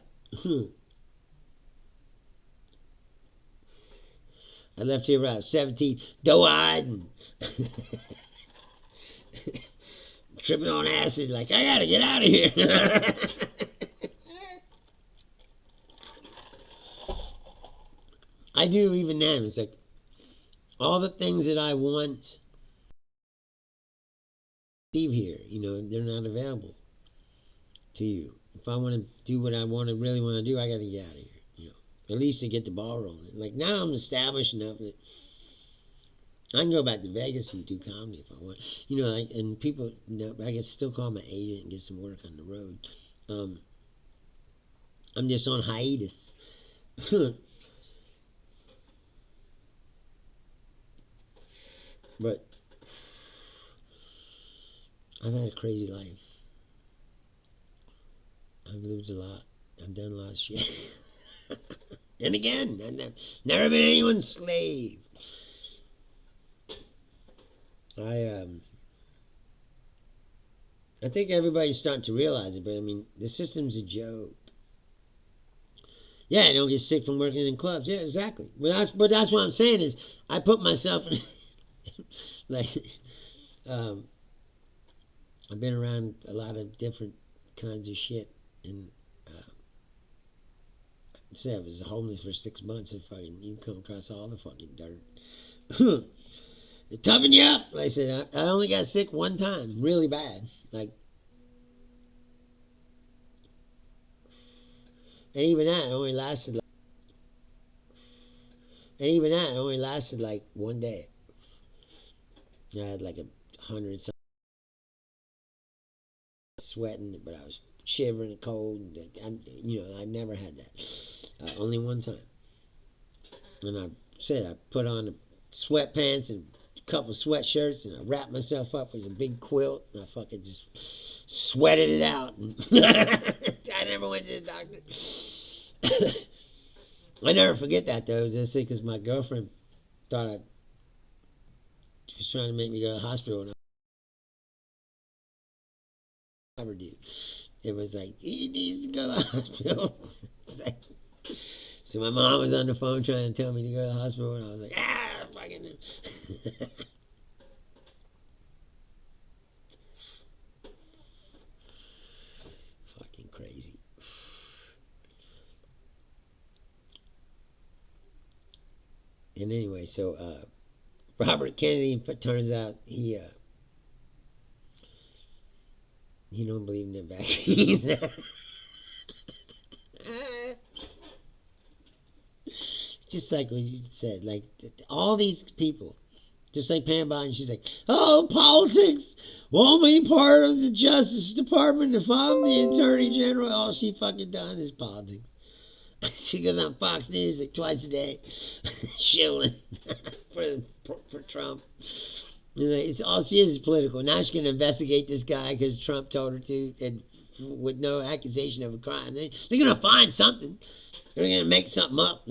I left here when I was 17, doe-eyed and tripping on acid, like, I gotta get out of here. I do even then. It's like, all the things that I want here, they're not available to you. If I want to do what I really want to do, I got to get out of here, at least to get the ball rolling. Like, now I'm established enough that I can go back to Vegas and do comedy if I want. And people, I can still call my agent and get some work on the road. I'm just on hiatus. But I've had a crazy life. I've lived a lot. I've done a lot of shit. And again, I've never been anyone's slave. I think everybody's starting to realize it, but I mean, the system's a joke. Yeah, I don't get sick from working in clubs. Yeah, exactly. But that's what I'm saying is, I put myself in, like, I've been around a lot of different kinds of shit, and say I was homeless for 6 months, and fucking you come across all the fucking dirt. It toughened you up. Like I said, I only got sick one time, really bad. Like, and even that only lasted like 1 day. I had like 100 something. Sweating, but I was shivering and cold. I never had that. Only one time. And I said I put on the sweatpants and a couple sweatshirts, and I wrapped myself up with a big quilt, and I fucking just sweated it out. I never went to the doctor. I never forget that, though, just because my girlfriend thought I was trying to make me go to the hospital, and I never did. It was like, he needs to go to the hospital. So my mom was on the phone trying to tell me to go to the hospital, and I was like, fucking. Fucking crazy. And anyway, so Robert Kennedy, turns out he don't believe in the vaccines. Just like what you said, like all these people, just like Pam Biden, she's like, oh, politics won't be part of the Justice Department if I'm the Attorney General. All she fucking done is politics. She goes on Fox News like twice a day, shilling for Trump. It's all she is political. Now she's going to investigate this guy because Trump told her to, and with no accusation of a crime. They're going to find something. They're going to make something up.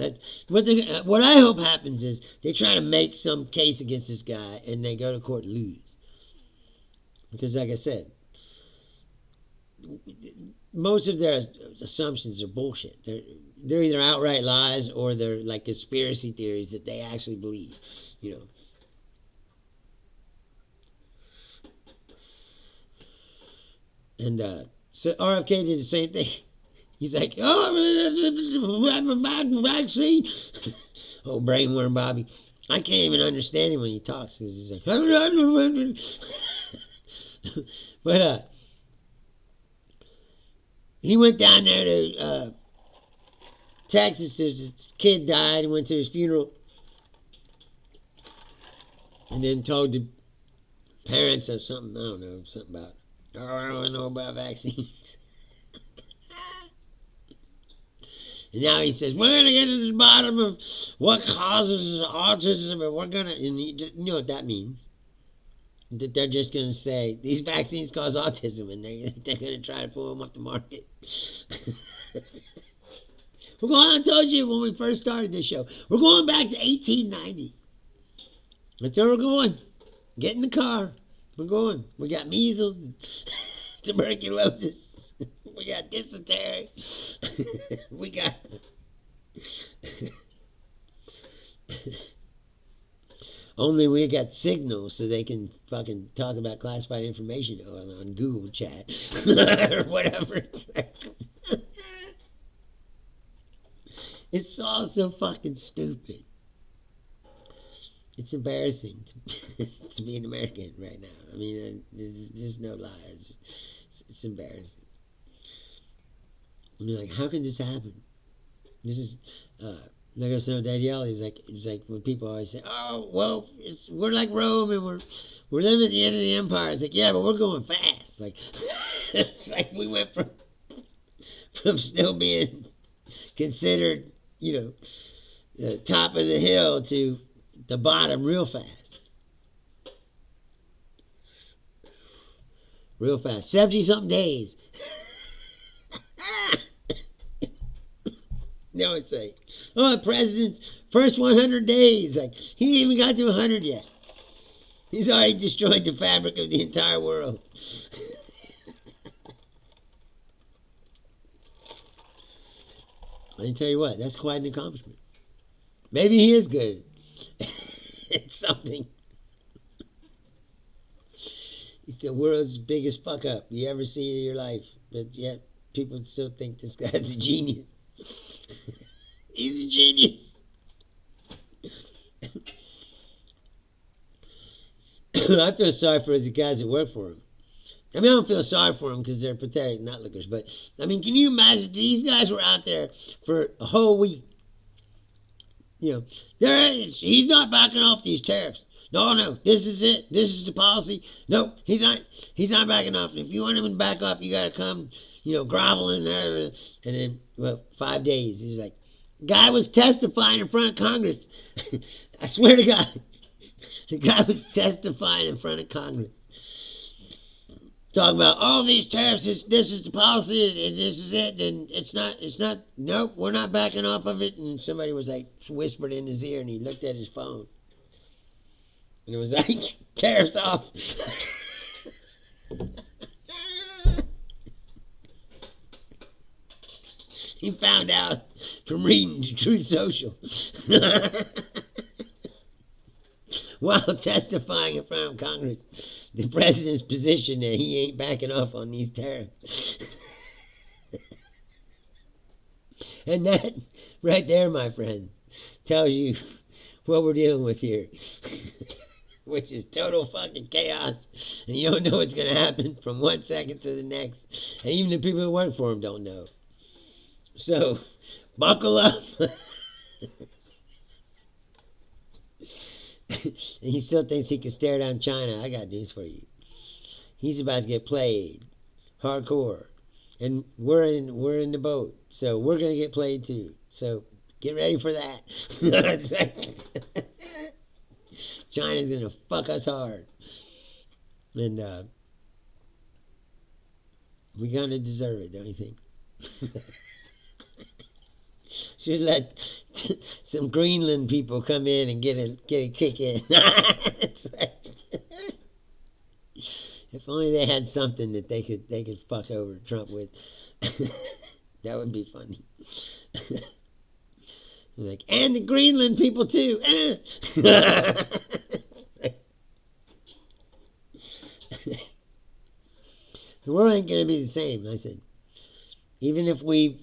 What I hope happens is they try to make some case against this guy, and they go to court and lose. Because, like I said, most of their assumptions are bullshit. They're either outright lies or they're like conspiracy theories that they actually believe. And so RFK did the same thing. He's like, oh, I'm a vaccine. Oh, brainworm Bobby. I can't even understand him when he talks because he's like, but he went down there to Texas. His kid died. He went to his funeral, and then told the parents or something. I don't know, something about. Oh, I don't know about vaccines. And now he says, we're going to get to the bottom of what causes autism, and we're going to, and you know what that means. That they're just going to say, these vaccines cause autism, and they're going to try to pull them off the market. We're going, I told you when we first started this show, we're going back to 1890. That's where we're going. Get in the car. We're going. We got measles, tuberculosis. We got dysentery. We got. Only we got signals so they can fucking talk about classified information on Google Chat or whatever. It's all so fucking stupid. It's embarrassing to be an American right now. I mean, there's just no lies. It's embarrassing. I mean, like, how can this happen? This is, like I was saying with Danielle, he's like when people always say, oh, well, we're like Rome and we're living at the end of the empire. It's like, yeah, but we're going fast. Like, it's like we went from still being considered, the top of the hill to the bottom real fast. Real fast. 70-something days. No, it's like, oh, the president's first 100 days. Like, he ain't even got to 100 yet. He's already destroyed the fabric of the entire world. I can tell you what, that's quite an accomplishment. Maybe he is good. It's something. He's the world's biggest fuck up you ever see in your life. But yet, people still think this guy's a genius. He's a genius. I feel sorry for the guys that work for him. I mean, I don't feel sorry for them because they're pathetic nutlickers. But, I mean, can you imagine these guys were out there for a whole week? He's not backing off these tariffs. No, this is it. This is the policy. No, he's not backing off. And if you want him to back off, you got to come, groveling there. And then, 5 days. He's like, guy was testifying in front of Congress. I swear to God. The guy was testifying in front of Congress. Talking about all these tariffs, this is the policy, and this is it, and it's not, nope, we're not backing off of it. And somebody was like, whispered in his ear, and he looked at his phone. And it was like, tariffs off. He found out from reading Truth Social. While testifying in front of Congress, the president's position that he ain't backing off on these tariffs. And that right there, my friend, tells you what we're dealing with here. Which is total fucking chaos. And you don't know what's going to happen from 1 second to the next. And even the people who work for him don't know. So, buckle up. And he still thinks he can stare down China. I got news for you. He's about to get played hardcore, and we're in the boat, so we're gonna get played too. So get ready for that. China's gonna fuck us hard, and we kind of deserve it, don't you think? Should let some Greenland people come in and get a kick in. If only they had something that they could fuck over Trump with. That would be funny. Like, and the Greenland people too. The world ain't gonna be the same. I said, even if we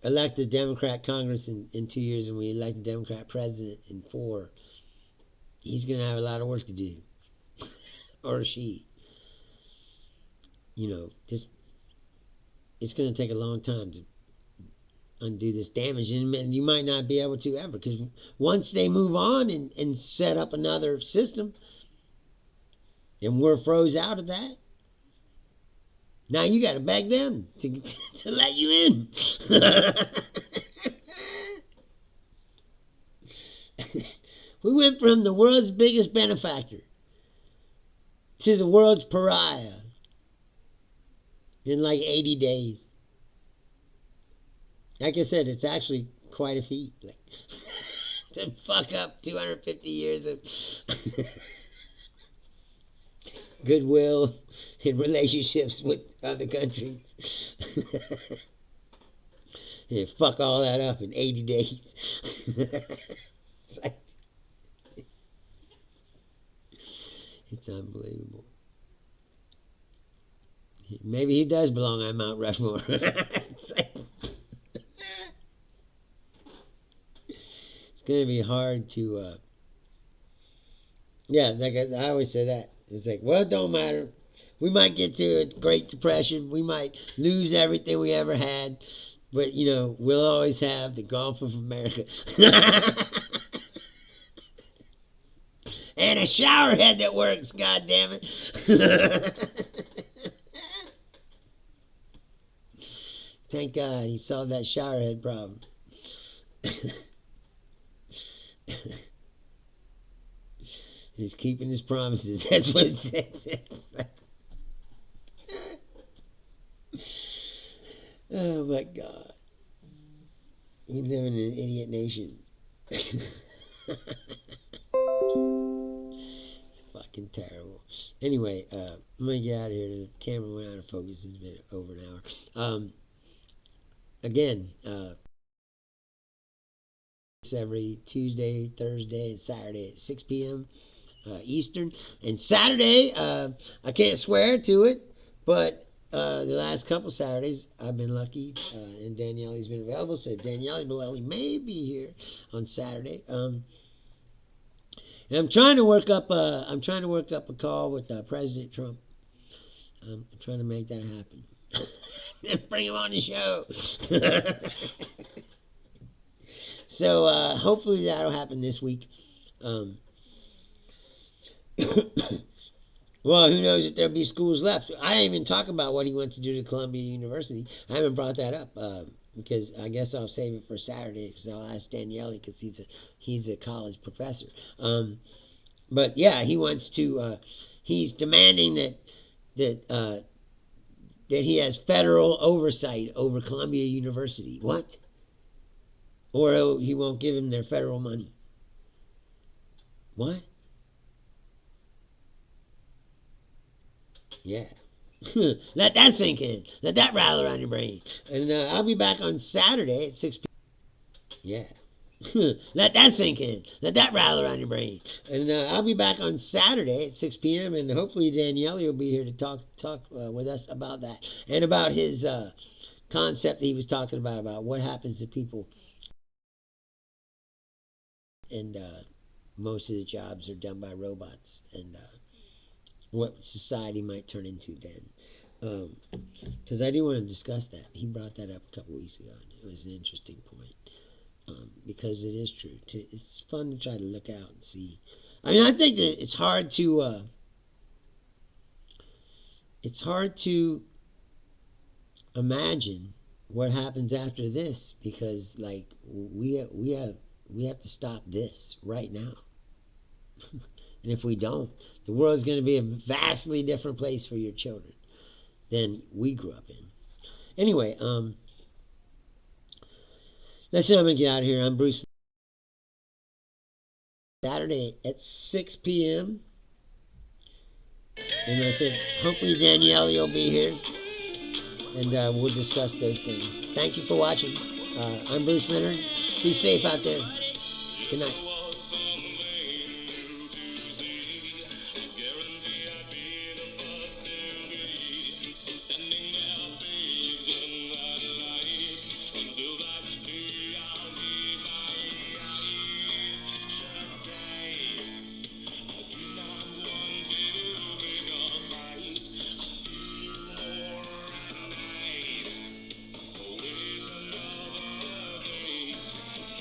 elect a Democrat Congress in 2 years and we elect a Democrat president in 4, he's going to have a lot of work to do. Or she. Just it's going to take a long time to undo this damage. And you might not be able to ever. Because once they move on and set up another system, and we're froze out of that, now you got to beg them to let you in. We went from the world's biggest benefactor to the world's pariah in like 80 days. Like I said, it's actually quite a feat. Like, to fuck up 250 years of goodwill and relationships with other countries. And fuck all that up in 80 days. It's unbelievable. Maybe he does belong on Mount Rushmore. It's going to be hard to... yeah, like I always say that. It's like, well, it don't matter. We might get to a Great Depression. We might lose everything we ever had. But, we'll always have the Gulf of America. And a shower head that works, goddammit. Thank God he solved that shower head problem. He's keeping his promises. That's what it says. Oh my God. We live in an idiot nation. It's fucking terrible. Anyway, I'm gonna get out of here. The camera went out of focus. It's been over an hour. Again, it's every Tuesday, Thursday, and Saturday at 6 p.m. Eastern. And Saturday, I can't swear to it, but the last couple Saturdays I've been lucky, and Daniele's been available. So Daniele Bolelli may be here on Saturday. And I'm trying to work up a call with President Trump. I'm trying to make that happen. And bring him on the show. So hopefully that'll happen this week. Well, who knows if there'll be schools left. I didn't even talk about what he went to do to Columbia University. I haven't brought that up because I guess I'll save it for Saturday because I'll ask Daniele because he's a college professor. But yeah, he wants to. He's demanding that he has federal oversight over Columbia University. What? Or he won't give them their federal money. What? Yeah. Let that sink in. Let that rattle around your brain. And I'll be back on Saturday at 6 p.m. Yeah. Let that sink in. Let that rattle around your brain. And I'll be back on Saturday at 6 p.m. And hopefully Daniele will be here to talk with us about that. And about his concept that he was talking about what happens to people. And most of the jobs are done by robots. And what society might turn into then. Because I do want to discuss that. He brought that up a couple weeks ago. And it was an interesting point. Because it is true. It's fun to try to look out and see. I mean, I think that it's hard to imagine what happens after this because, like, we have to stop this right now. And if we don't, the world's going to be a vastly different place for your children than we grew up in. Anyway, that's it. I'm going to get out of here. I'm Bruce. Saturday at 6 p.m. And I said, hopefully Daniele will be here. And we'll discuss those things. Thank you for watching. I'm Bruce Leonard. Be safe out there. Good night.